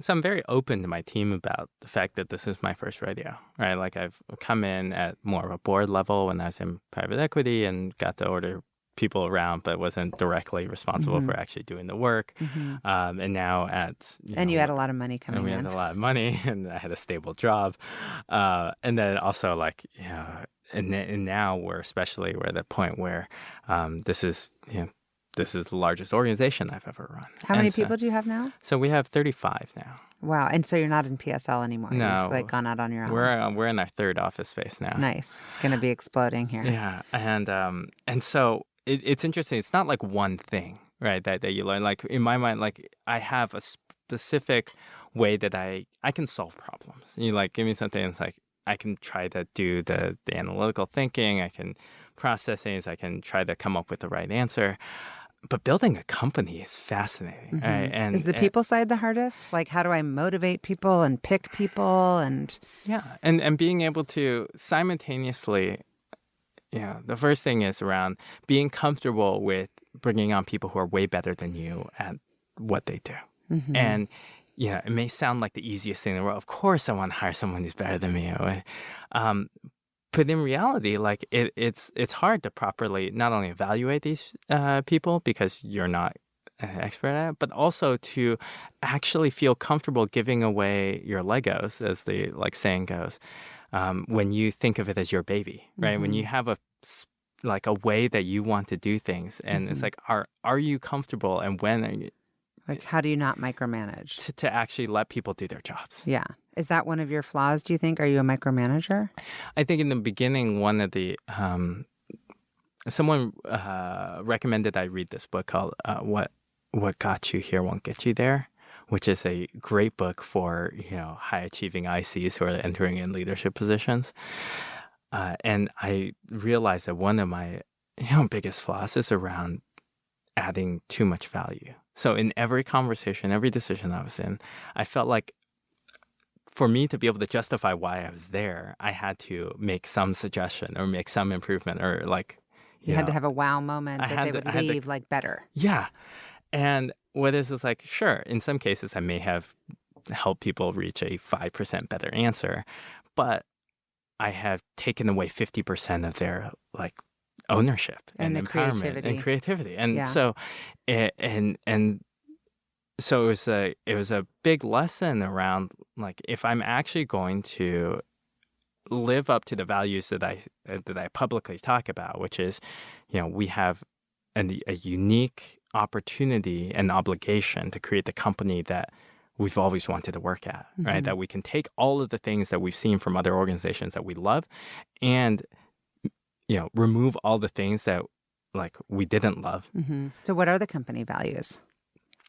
So I'm very open to my team about the fact that this is my first rodeo, right? Like I've come in at more of a board level when I was in private equity and got to order people around, but wasn't directly responsible for actually doing the work. And now you had a lot of money coming in. We had a lot of money, and I had a stable job. And then also and now we're at the point where this is the largest organization I've ever run. How many people do you have now? So we have 35 now. Wow. And so you're not in PSL anymore. No. You've gone out on your own. We're in our third office space now. Nice. Going to be exploding here. Yeah. And so it's interesting. It's not like one thing, right, that you learn. Like in my mind, I have a specific way that I can solve problems. Give me something that's I can try to do the analytical thinking. I can process things. I can try to come up with the right answer. But building a company is fascinating. Right? And is the people side the hardest? How do I motivate people and pick people and being able to simultaneously, the first thing is around being comfortable with bringing on people who are way better than you at what they do. And it may sound like the easiest thing in the world. Of course, I want to hire someone who's better than me. But in reality, it's hard to properly not only evaluate these people because you're not an expert at it, but also to actually feel comfortable giving away your Legos, as the saying goes, when you think of it as your baby, right? When you have a way that you want to do things, and it's are you comfortable, and when Like, how do you not micromanage? to actually let people do their jobs. Yeah. Is that one of your flaws, do you think? Are you a micromanager? I think in the beginning, one of the someone recommended I read this book called "What Got You Here Won't Get You There," which is a great book for high achieving ICs who are entering in leadership positions. And I realized that one of my biggest flaws is around adding too much value. So in every conversation, every decision I was in, I felt like for me to be able to justify why I was there, I had to make some suggestion or make some improvement or you had to have a wow moment that they would leave better. Yeah. And what is like, sure, in some cases I may have helped people reach a 5% better answer, but I have taken away 50% of their ownership and empowerment and creativity. And so so it was a big lesson around if I'm actually going to live up to the values that I publicly talk about, which is, we have a unique opportunity and obligation to create the company that we've always wanted to work at, right? That we can take all of the things that we've seen from other organizations that we love and, remove all the things that we didn't love. So what are the company values?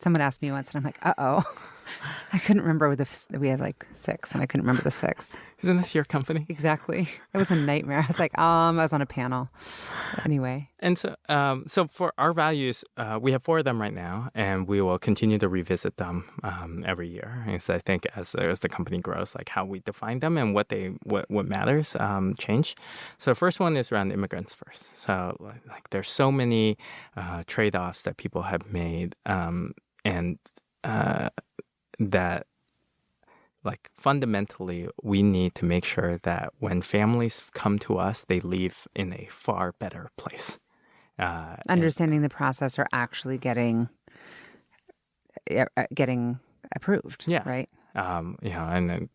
Someone asked me once, and I'm like, uh-oh. I couldn't remember. We had 6, and I couldn't remember the 6th. Isn't this your company? Exactly. It was a nightmare. I was like, I was on a panel. Anyway. And so for our values, we have 4 of them right now, and we will continue to revisit them every year. And so I think as the company grows, how we define them and what matters change. So the first one is around immigrants first. So there's so many trade-offs that people have made, and that fundamentally we need to make sure that when families come to us, they leave in a far better place. Understanding the process or actually getting approved. Yeah. Right. And then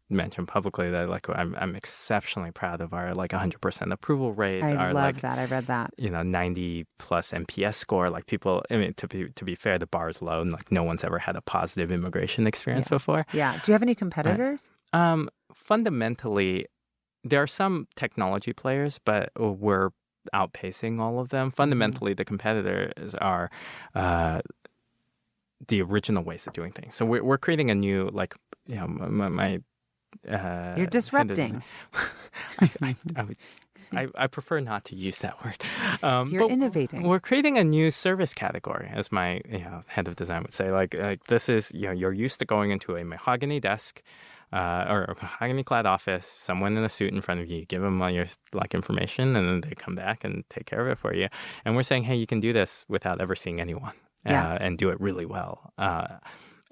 mention publicly that I'm exceptionally proud of our 100% approval rate. I love that. I read that. 90 plus NPS score. People, I mean, to be fair, the bar is low, and no one's ever had a positive immigration experience before. Yeah. Do you have any competitors? Fundamentally, there are some technology players, but we're outpacing all of them. Fundamentally, the competitors are the original ways of doing things. So we're creating a new my you're disrupting. I prefer not to use that word. You're innovating. We're creating a new service category, as my head of design would say. This is you're used to going into a mahogany desk or a mahogany-clad office, someone in a suit in front of you, give them all your information, and then they come back and take care of it for you. And we're saying, hey, you can do this without ever seeing anyone, and do it really well.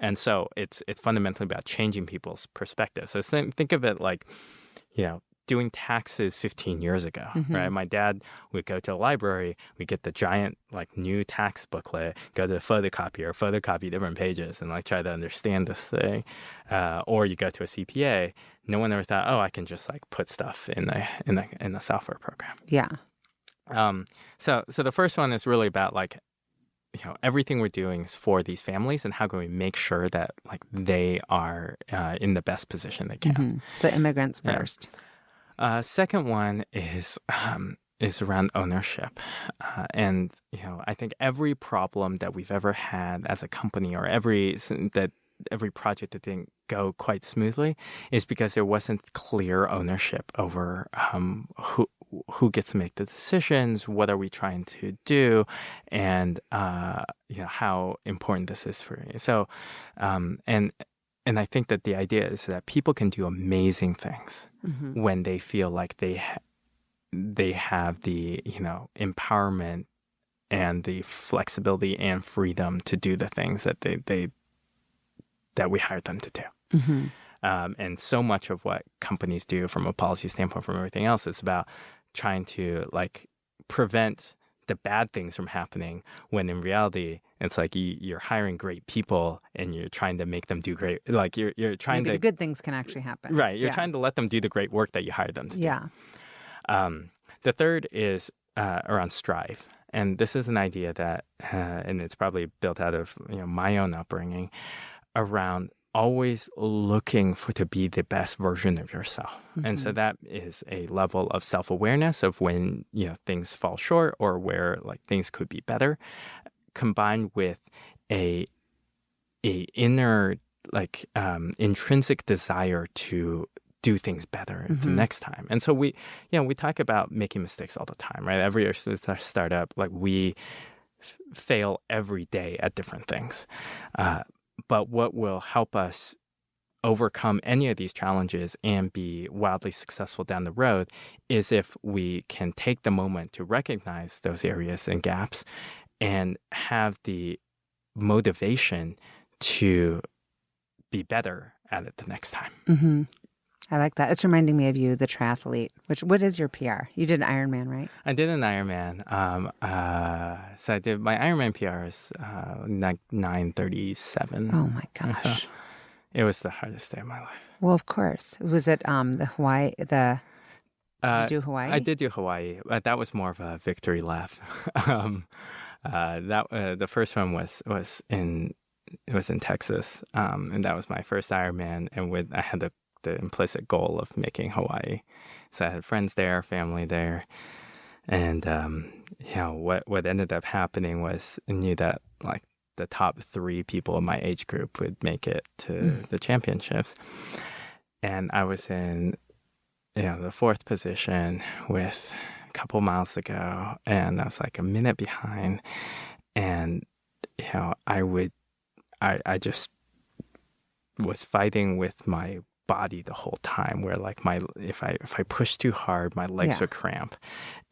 And so it's fundamentally about changing people's perspective. So think of it doing taxes 15 years ago, right? My dad would go to the library, we get the giant new tax booklet, go to the photocopier, photocopy different pages, and try to understand this thing. Or you go to a CPA. No one ever thought, I can just put stuff in the software program. Yeah. So the first one is really about everything we're doing is for these families, and how can we make sure that they are in the best position they can. So immigrants first. Second one is around ownership, and I think every problem that we've ever had as a company, or every project that didn't go quite smoothly, is because there wasn't clear ownership over who gets to make the decisions, what are we trying to do, and how important this is for you. So, and I think that the idea is that people can do amazing things when they feel like they have the empowerment and the flexibility and freedom to do the things that that we hired them to do. And so much of what companies do from a policy standpoint, from everything else, is about trying to prevent the bad things from happening, when in reality it's you're hiring great people and you're trying to make them do great, you're trying Maybe the good things can actually happen, right? You're trying to let them do the great work that you hired them to do. Yeah. The third is around strive. And this is an idea that, and it's probably built out of my own upbringing, around always looking to be the best version of yourself. And so that is a level of self-awareness of when things fall short or where like things could be better, combined with a inner like intrinsic desire to do things better the next time. And so we talk about making mistakes all the time, right? Every year since our startup, like we fail every day at different things. But what will help us overcome any of these challenges and be wildly successful down the road is if we can take the moment to recognize those areas and gaps and have the motivation to be better at it the next time. I like that. It's reminding me of you, the triathlete. What is your PR? You did an Ironman, right? I did an Ironman. So I did my Ironman PR is 9:37. Oh my gosh! It was the hardest day of my life. Well, of course. Was it the Hawaii? Did you do Hawaii? I did do Hawaii. That was more of a victory lap. The first one was in Texas, and that was my first Ironman. And I had the implicit goal of making Hawaii. So I had friends there, family there. And, what ended up happening was I knew that like the top 3 people in my age group would make it to the championships. And I was in, the 4th position with a couple miles to go. And I was like a minute behind. And, I just was fighting with my body the whole time, where like if I push too hard, my legs would cramp.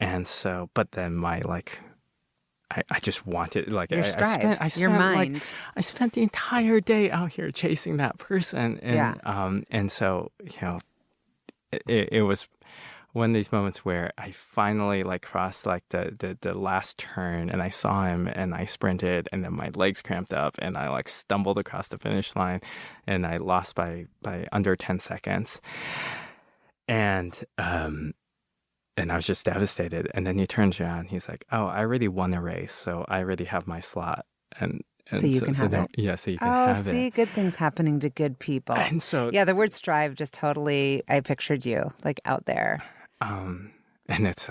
And so, but then my I just wanted your strive, your mind. I spent the entire day out here chasing that person. And, and so, it was one of these moments where I finally crossed the last turn and I saw him and I sprinted and then my legs cramped up and I stumbled across the finish line and I lost by under 10 seconds. And I was just devastated. And then he turns around, he's like, "Oh, I already won a race, so I already have my slot." And so you can have it. Yeah, so you can have it. Oh, see, good things happening to good people. And so, yeah, the word strive just totally, I pictured you out there. And it's,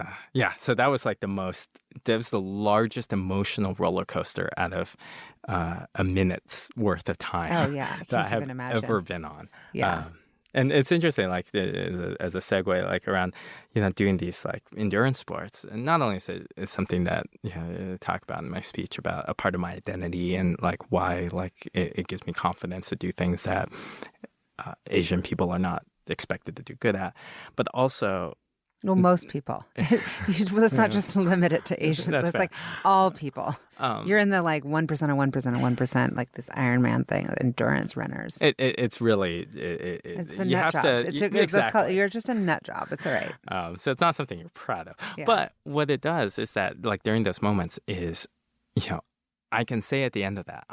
so that was that was the largest emotional roller coaster out of a minute's worth of time. Oh, yeah. that I have ever been on. Yeah. And it's interesting, as a segue, around, doing these endurance sports. And not only is it's something that, I talk about in my speech about a part of my identity and why, it gives me confidence to do things that Asian people are not expected to do good at, but also, well, most people. Let's not just limit it to Asians. That's all people. You're in the 1% of 1% of 1%, this Ironman thing, endurance runners. It's really it's the nut jobs. Exactly. You're just a nut job. It's all right. So it's not something you're proud of. Yeah. But what it does is that during those moments is, I can say at the end of that,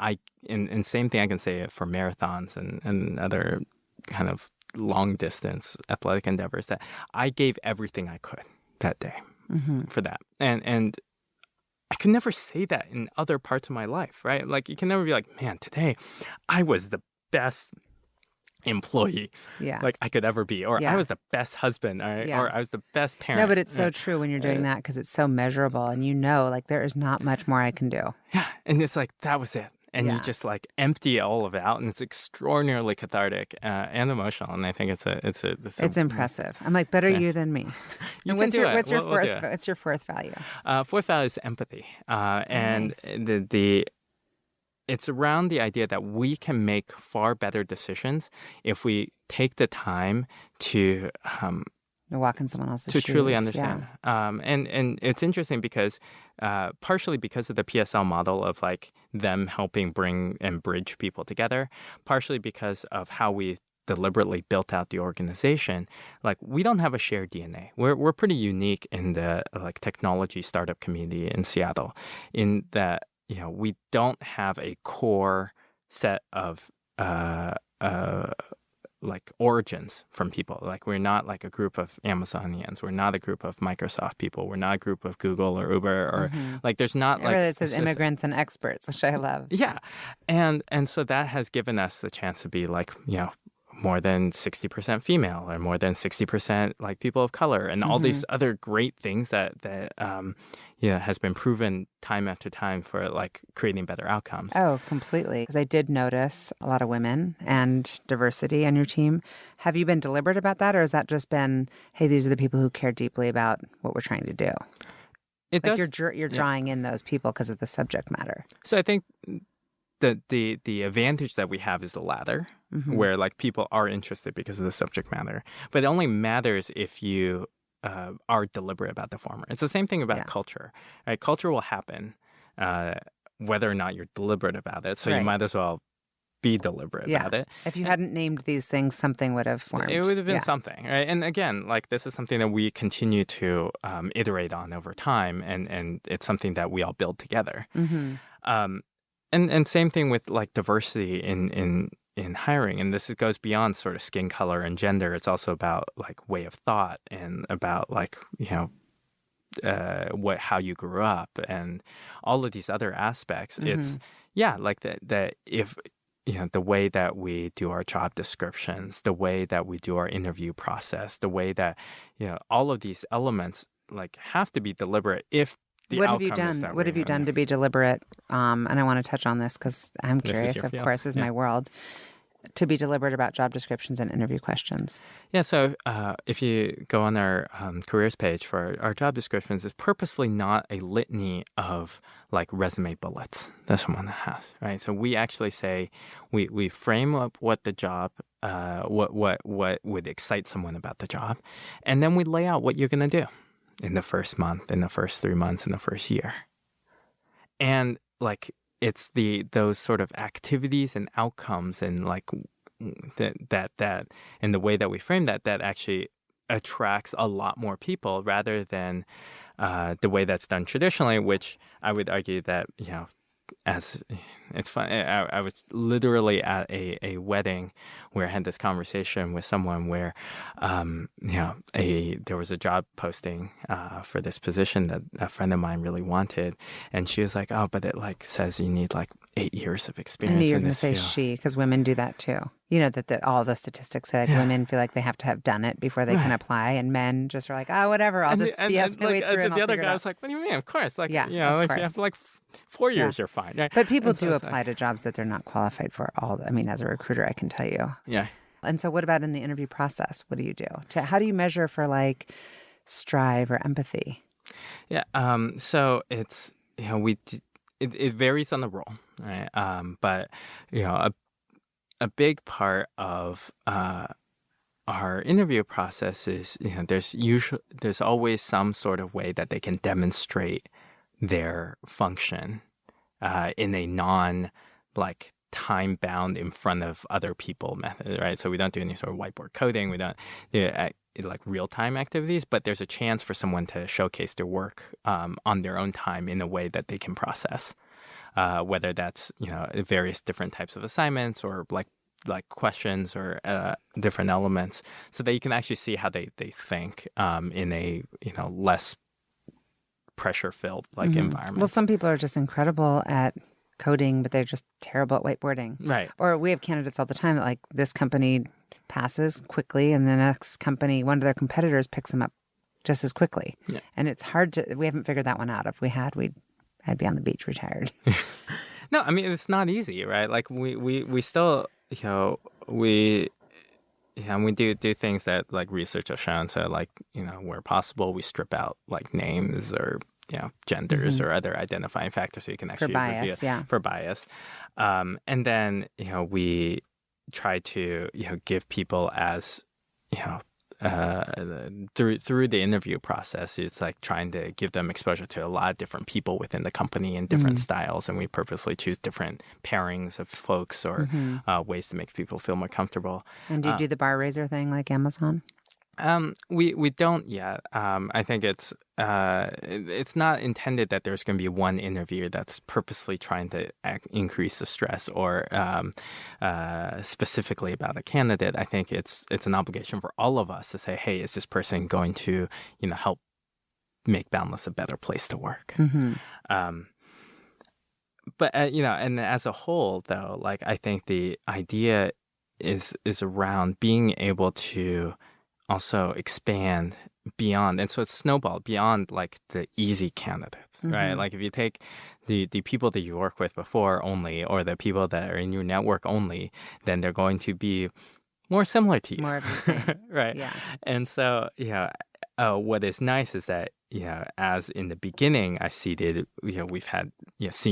and same thing I can say for marathons and other kind of long distance athletic endeavors, that I gave everything I could that day for that. And I could never say that in other parts of my life, right? You can never be man, today I was the best employee I could ever be, or I was the best husband, or I was the best parent. No, but it's so true when you're doing that, because it's so measurable and there is not much more I can do. Yeah. And it's that was it. And you just empty all of it out, and it's extraordinarily cathartic and emotional. And I think it's impressive. I'm better you than me. And what's your fourth value? Fourth value is empathy, and nice. It's around the idea that we can make far better decisions if we take the time to walk in someone else's shoes. To truly Yeah. understand. And it's interesting because partially because of the PSL model of them helping bring and bridge people together, partially because of how we deliberately built out the organization. We don't have a shared DNA. We're pretty unique in the technology startup community in Seattle, in that we don't have a core set of like origins from people. Like we're not like a group of Amazonians. We're not a group of Microsoft people. We're not a group of Google or Uber or like there's not like it says immigrants and experts, which I love. Yeah. And so that has given us the chance to be like, more than 60% female or more than 60% like people of color and all these other great things that has been proven time after time for like creating better outcomes. Oh, completely. Because I did notice a lot of women and diversity on your team. Have you been deliberate about that, or has that just been, hey, these are the people who care deeply about what we're trying to do? You're drawing in those people because of the subject matter. So I think the advantage that we have is the latter, where like people are interested because of the subject matter. But it only matters if you are deliberate about the former. It's the same thing about culture. Right? Culture will happen whether or not you're deliberate about it. So you might as well be deliberate about it. If you hadn't named these things, something would have formed. It would have been something, right? And again, like this is something that we continue to iterate on over time, and it's something that we all build together. And same thing with like diversity in hiring, and this goes beyond sort of skin color and gender. It's also about like way of thought and about like how you grew up and all of these other aspects. It's like that if the way that we do our job descriptions, the way that we do our interview process, the way that all of these elements like have to be deliberate if the what outcome have you done? is that what have you done to be deliberate? And I want to touch on this because I'm curious. Of course, is my world. To be deliberate about job descriptions and interview questions. Yeah. So if you go on our careers page for our job descriptions, it's purposely not a litany of like resume bullets that someone has, right? So we actually say we frame up what the job, what would excite someone about the job, and then we lay out what you're going to do in the first month, in the first 3 months, in the first year. And like it's those sort of activities and outcomes and like that and the way that we frame that actually attracts a lot more people rather than the way that's done traditionally, which I would argue that, as it's fun. I was literally at a wedding where I had this conversation with someone where, there was a job posting for this position that a friend of mine really wanted, and she was like, "Oh, but it like says you need like 8 years of experience." I knew you were going to say she, because women do that too. You know that all the statistics say women feel like they have to have done it before they can apply, and men just are like, "Oh, whatever, I'll just BS my way through." And the other guy was like, "What do you mean? Of course, like of you have like 4 years, you're fine." Right? But people do apply to jobs that they're not qualified for. As a recruiter, I can tell you. Yeah. And so, what about in the interview process? What do you do? How do you measure for like strive or empathy? Yeah. So it's it varies on the role, right? But a big part of our interview process is there's always some sort of way that they can demonstrate their function in a non like time bound in front of other people method, right? So we don't do any sort of whiteboard coding. We don't do like real time activities, but there's a chance for someone to showcase their work on their own time in a way that they can process, whether that's various different types of assignments or like questions or different elements, so that you can actually see how they think in a less pressure filled like environment. Well, some people are just incredible at coding, but they're just terrible at whiteboarding. Right. Or we have candidates all the time that like this company passes quickly and the next company, one of their competitors picks them up just as quickly. Yeah. And it's hard we haven't figured that one out. If we had, I'd be on the beach retired. No, I mean, it's not easy, right? Like we still, we do things that like research has shown. So like, where possible, we strip out like names or, genders or other identifying factors so you can actually for bias. And then, we try to, give people as, through the interview process, it's like trying to give them exposure to a lot of different people within the company and different styles. And we purposely choose different pairings of folks or ways to make people feel more comfortable. And do you do the bar raiser thing like Amazon? We don't yet. I think it's not intended that there's going to be one interview that's purposely trying to increase the stress or specifically about a candidate. I think it's an obligation for all of us to say, hey, is this person going to help make Boundless a better place to work? Mm-hmm. But and as a whole, though, like I think the idea is around being able to also expand beyond, and so it's snowballed beyond like the easy candidates, right? Like if you take the people that you work with before only, or the people that are in your network only, then they're going to be more similar to you, more of the same, right? Yeah. And so what is nice is that as in the beginning I seeded, we've had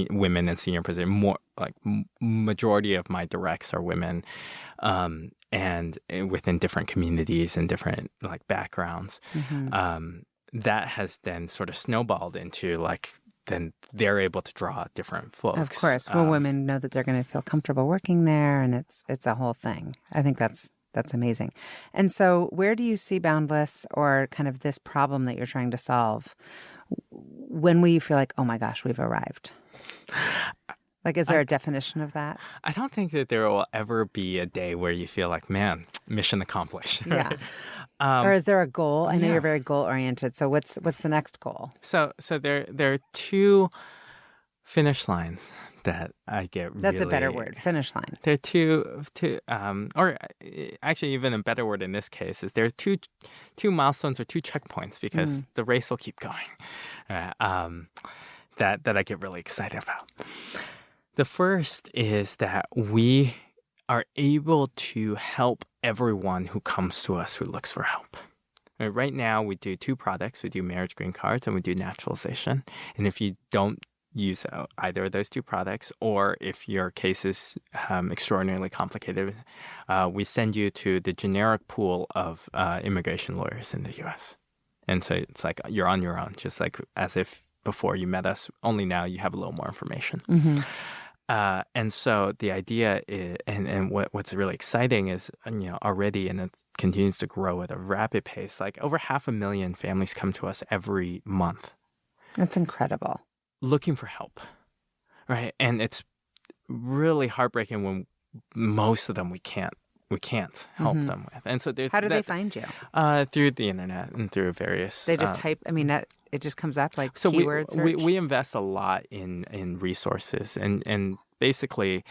women in senior position, more like majority of my directs are women, and within different communities and different like backgrounds. That has then sort of snowballed into like then they're able to draw different folks. Of course, well, women know that they're going to feel comfortable working there, and it's a whole thing. I think that's amazing. And so, where do you see Boundless, or kind of this problem that you're trying to solve? When will you feel like, oh my gosh, we've arrived? Like, is there a definition of that? I don't think that there will ever be a day where you feel like, man, mission accomplished. Right? Yeah. Or is there a goal? I know you're very goal oriented. So what's the next goal? So there are two finish lines that I get. That's really, a better word. Finish line. There are two, or actually even a better word in this case is there are two milestones or two checkpoints, because the race will keep going. That I get really excited about. The first is that we are able to help everyone who comes to us who looks for help. Right now, we do two products. We do marriage green cards and we do naturalization. And if you don't use either of those two products, or if your case is extraordinarily complicated, we send you to the generic pool of immigration lawyers in the U.S. And so it's like you're on your own, just like as if before you met us, only now you have a little more information. Mm-hmm. And so the idea is, and what's really exciting is, already, and it continues to grow at a rapid pace, like over 500,000 families come to us every month. That's incredible. Looking for help, right? And it's really heartbreaking when most of them we can't help them with. And so how do they find you? Through the internet and through various. They just type. I mean, that it just comes up like keyword search. We invest a lot in resources, and basically,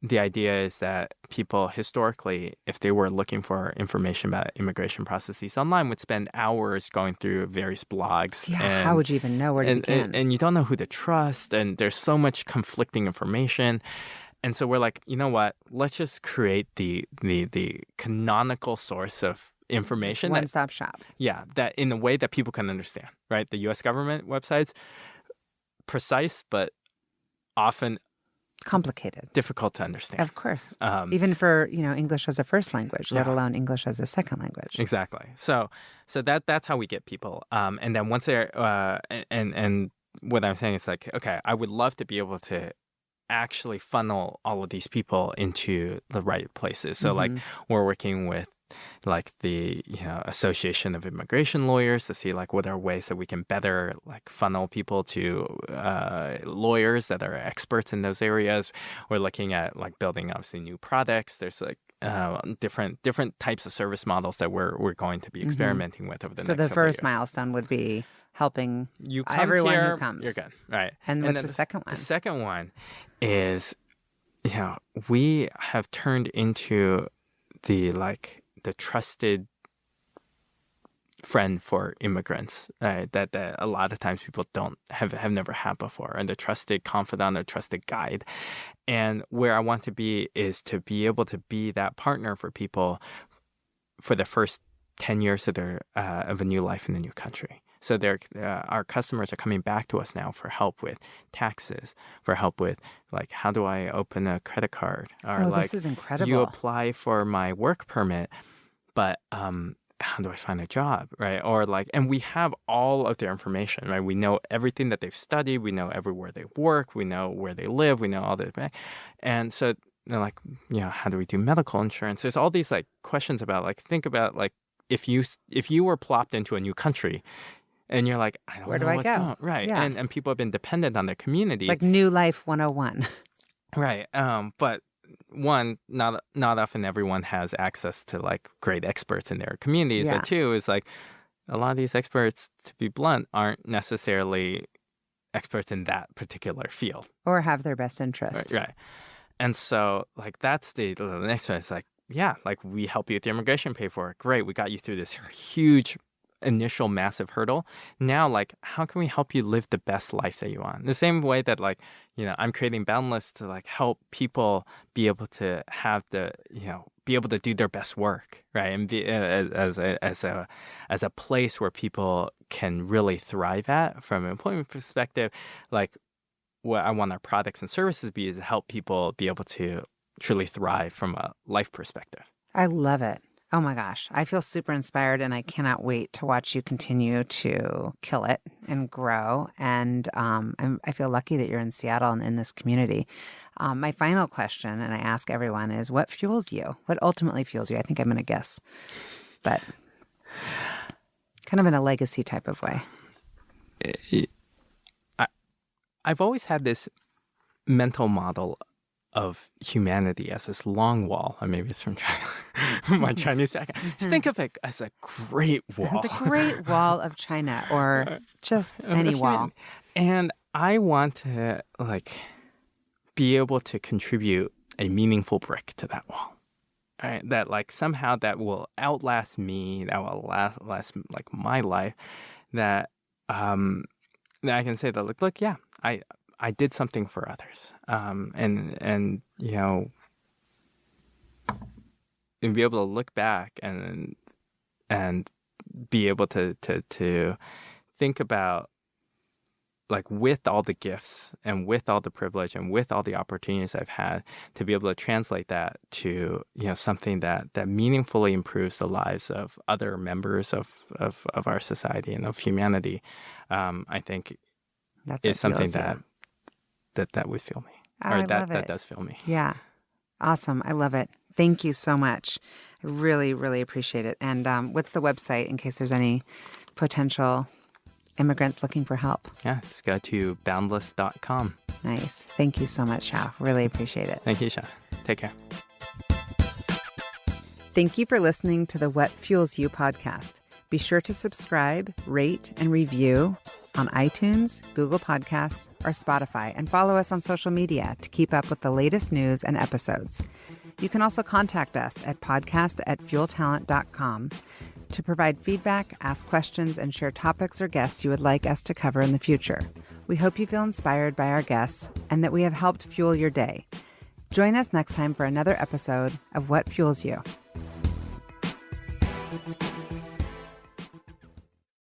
the idea is that people historically, if they were looking for information about immigration processes online, would spend hours going through various blogs. Yeah, how would you even know where to begin? And you don't know who to trust, and there's so much conflicting information. And so we're like, you know what? Let's just create the canonical source of information. One-stop shop. Yeah, that in a way that people can understand, right? The U.S. government websites, precise, but often complicated, difficult to understand. Of course, even for English as a first language, let alone English as a second language. Exactly. So that's how we get people. And then once they're and what I'm saying is like, okay, I would love to be able to actually funnel all of these people into the right places. So like we're working with like the Association of Immigration Lawyers to see like what are ways that we can better like funnel people to lawyers that are experts in those areas. We're looking at like building obviously new products. There's like different types of service models that we're going to be experimenting with over the next couple years. So the first years. milestone would be helping you everyone here, who comes. You're good, right? And what's the second one? The second one is, we have turned into the trusted friend for immigrants that a lot of times people don't have never had before, and the trusted confidant or trusted guide. And where I want to be is to be able to be that partner for people for the first 10 years of their of a new life in a new country. So our customers are coming back to us now for help with taxes, for help with like, how do I open a credit card? Or this is incredible. You apply for my work permit, but how do I find a job, right? Or like, and we have all of their information, right? We know everything that they've studied. We know everywhere they work. We know where they live. We know all that. And so they're like, how do we do medical insurance? There's all these like questions about like, think about like if you were plopped into a new country and you're like, I don't Where know do I what's go? going on. Right. Yeah. And people have been dependent on their community. It's like New Life 101. Right. But one, not often everyone has access to like great experts in their communities. Yeah. But two is like a lot of these experts, to be blunt, aren't necessarily experts in that particular field. Or have their best interest. Right. And so like that's the next one. It's like, yeah, like we help you with your immigration paperwork. Great. We got you through this huge initial massive hurdle. Now, like, how can we help you live the best life that you want? The same way that, like, I'm creating Boundless to like help people be able to have be able to do their best work, right? And be as a place where people can really thrive at from an employment perspective. Like, what I want our products and services to be is to help people be able to truly thrive from a life perspective. I love it. Oh my gosh. I feel super inspired and I cannot wait to watch you continue to kill it and grow. And I feel lucky that you're in Seattle and in this community. My final question, and I ask everyone, is what fuels you? What ultimately fuels you? I think I'm going to guess, but kind of in a legacy type of way. I've always had this mental model of humanity as this long wall. Or maybe it's from China, my Chinese background. Just think of it as a great wall. The Great Wall of China, or just any wall. And I want to like be able to contribute a meaningful brick to that wall. Right? That like somehow that will outlast me, that will last like my life. That that I can say that look, yeah, I did something for others, and be able to look back and be able to think about, like, with all the gifts and with all the privilege and with all the opportunities I've had, to be able to translate that to something that meaningfully improves the lives of other members of our society and of humanity. I think is something that would fill me. Oh, that does fill me. Yeah. Awesome. I love it. Thank you so much. I really, really appreciate it. And what's the website in case there's any potential immigrants looking for help? Yeah, just go to boundless.com. Nice. Thank you so much, Xiao. Really appreciate it. Thank you, Xiao. Take care. Thank you for listening to the What Fuels You podcast. Be sure to subscribe, rate, and review on iTunes, Google Podcasts, or Spotify, and follow us on social media to keep up with the latest news and episodes. You can also contact us at podcast@fueltalent.com to provide feedback, ask questions, and share topics or guests you would like us to cover in the future. We hope you feel inspired by our guests and that we have helped fuel your day. Join us next time for another episode of What Fuels You.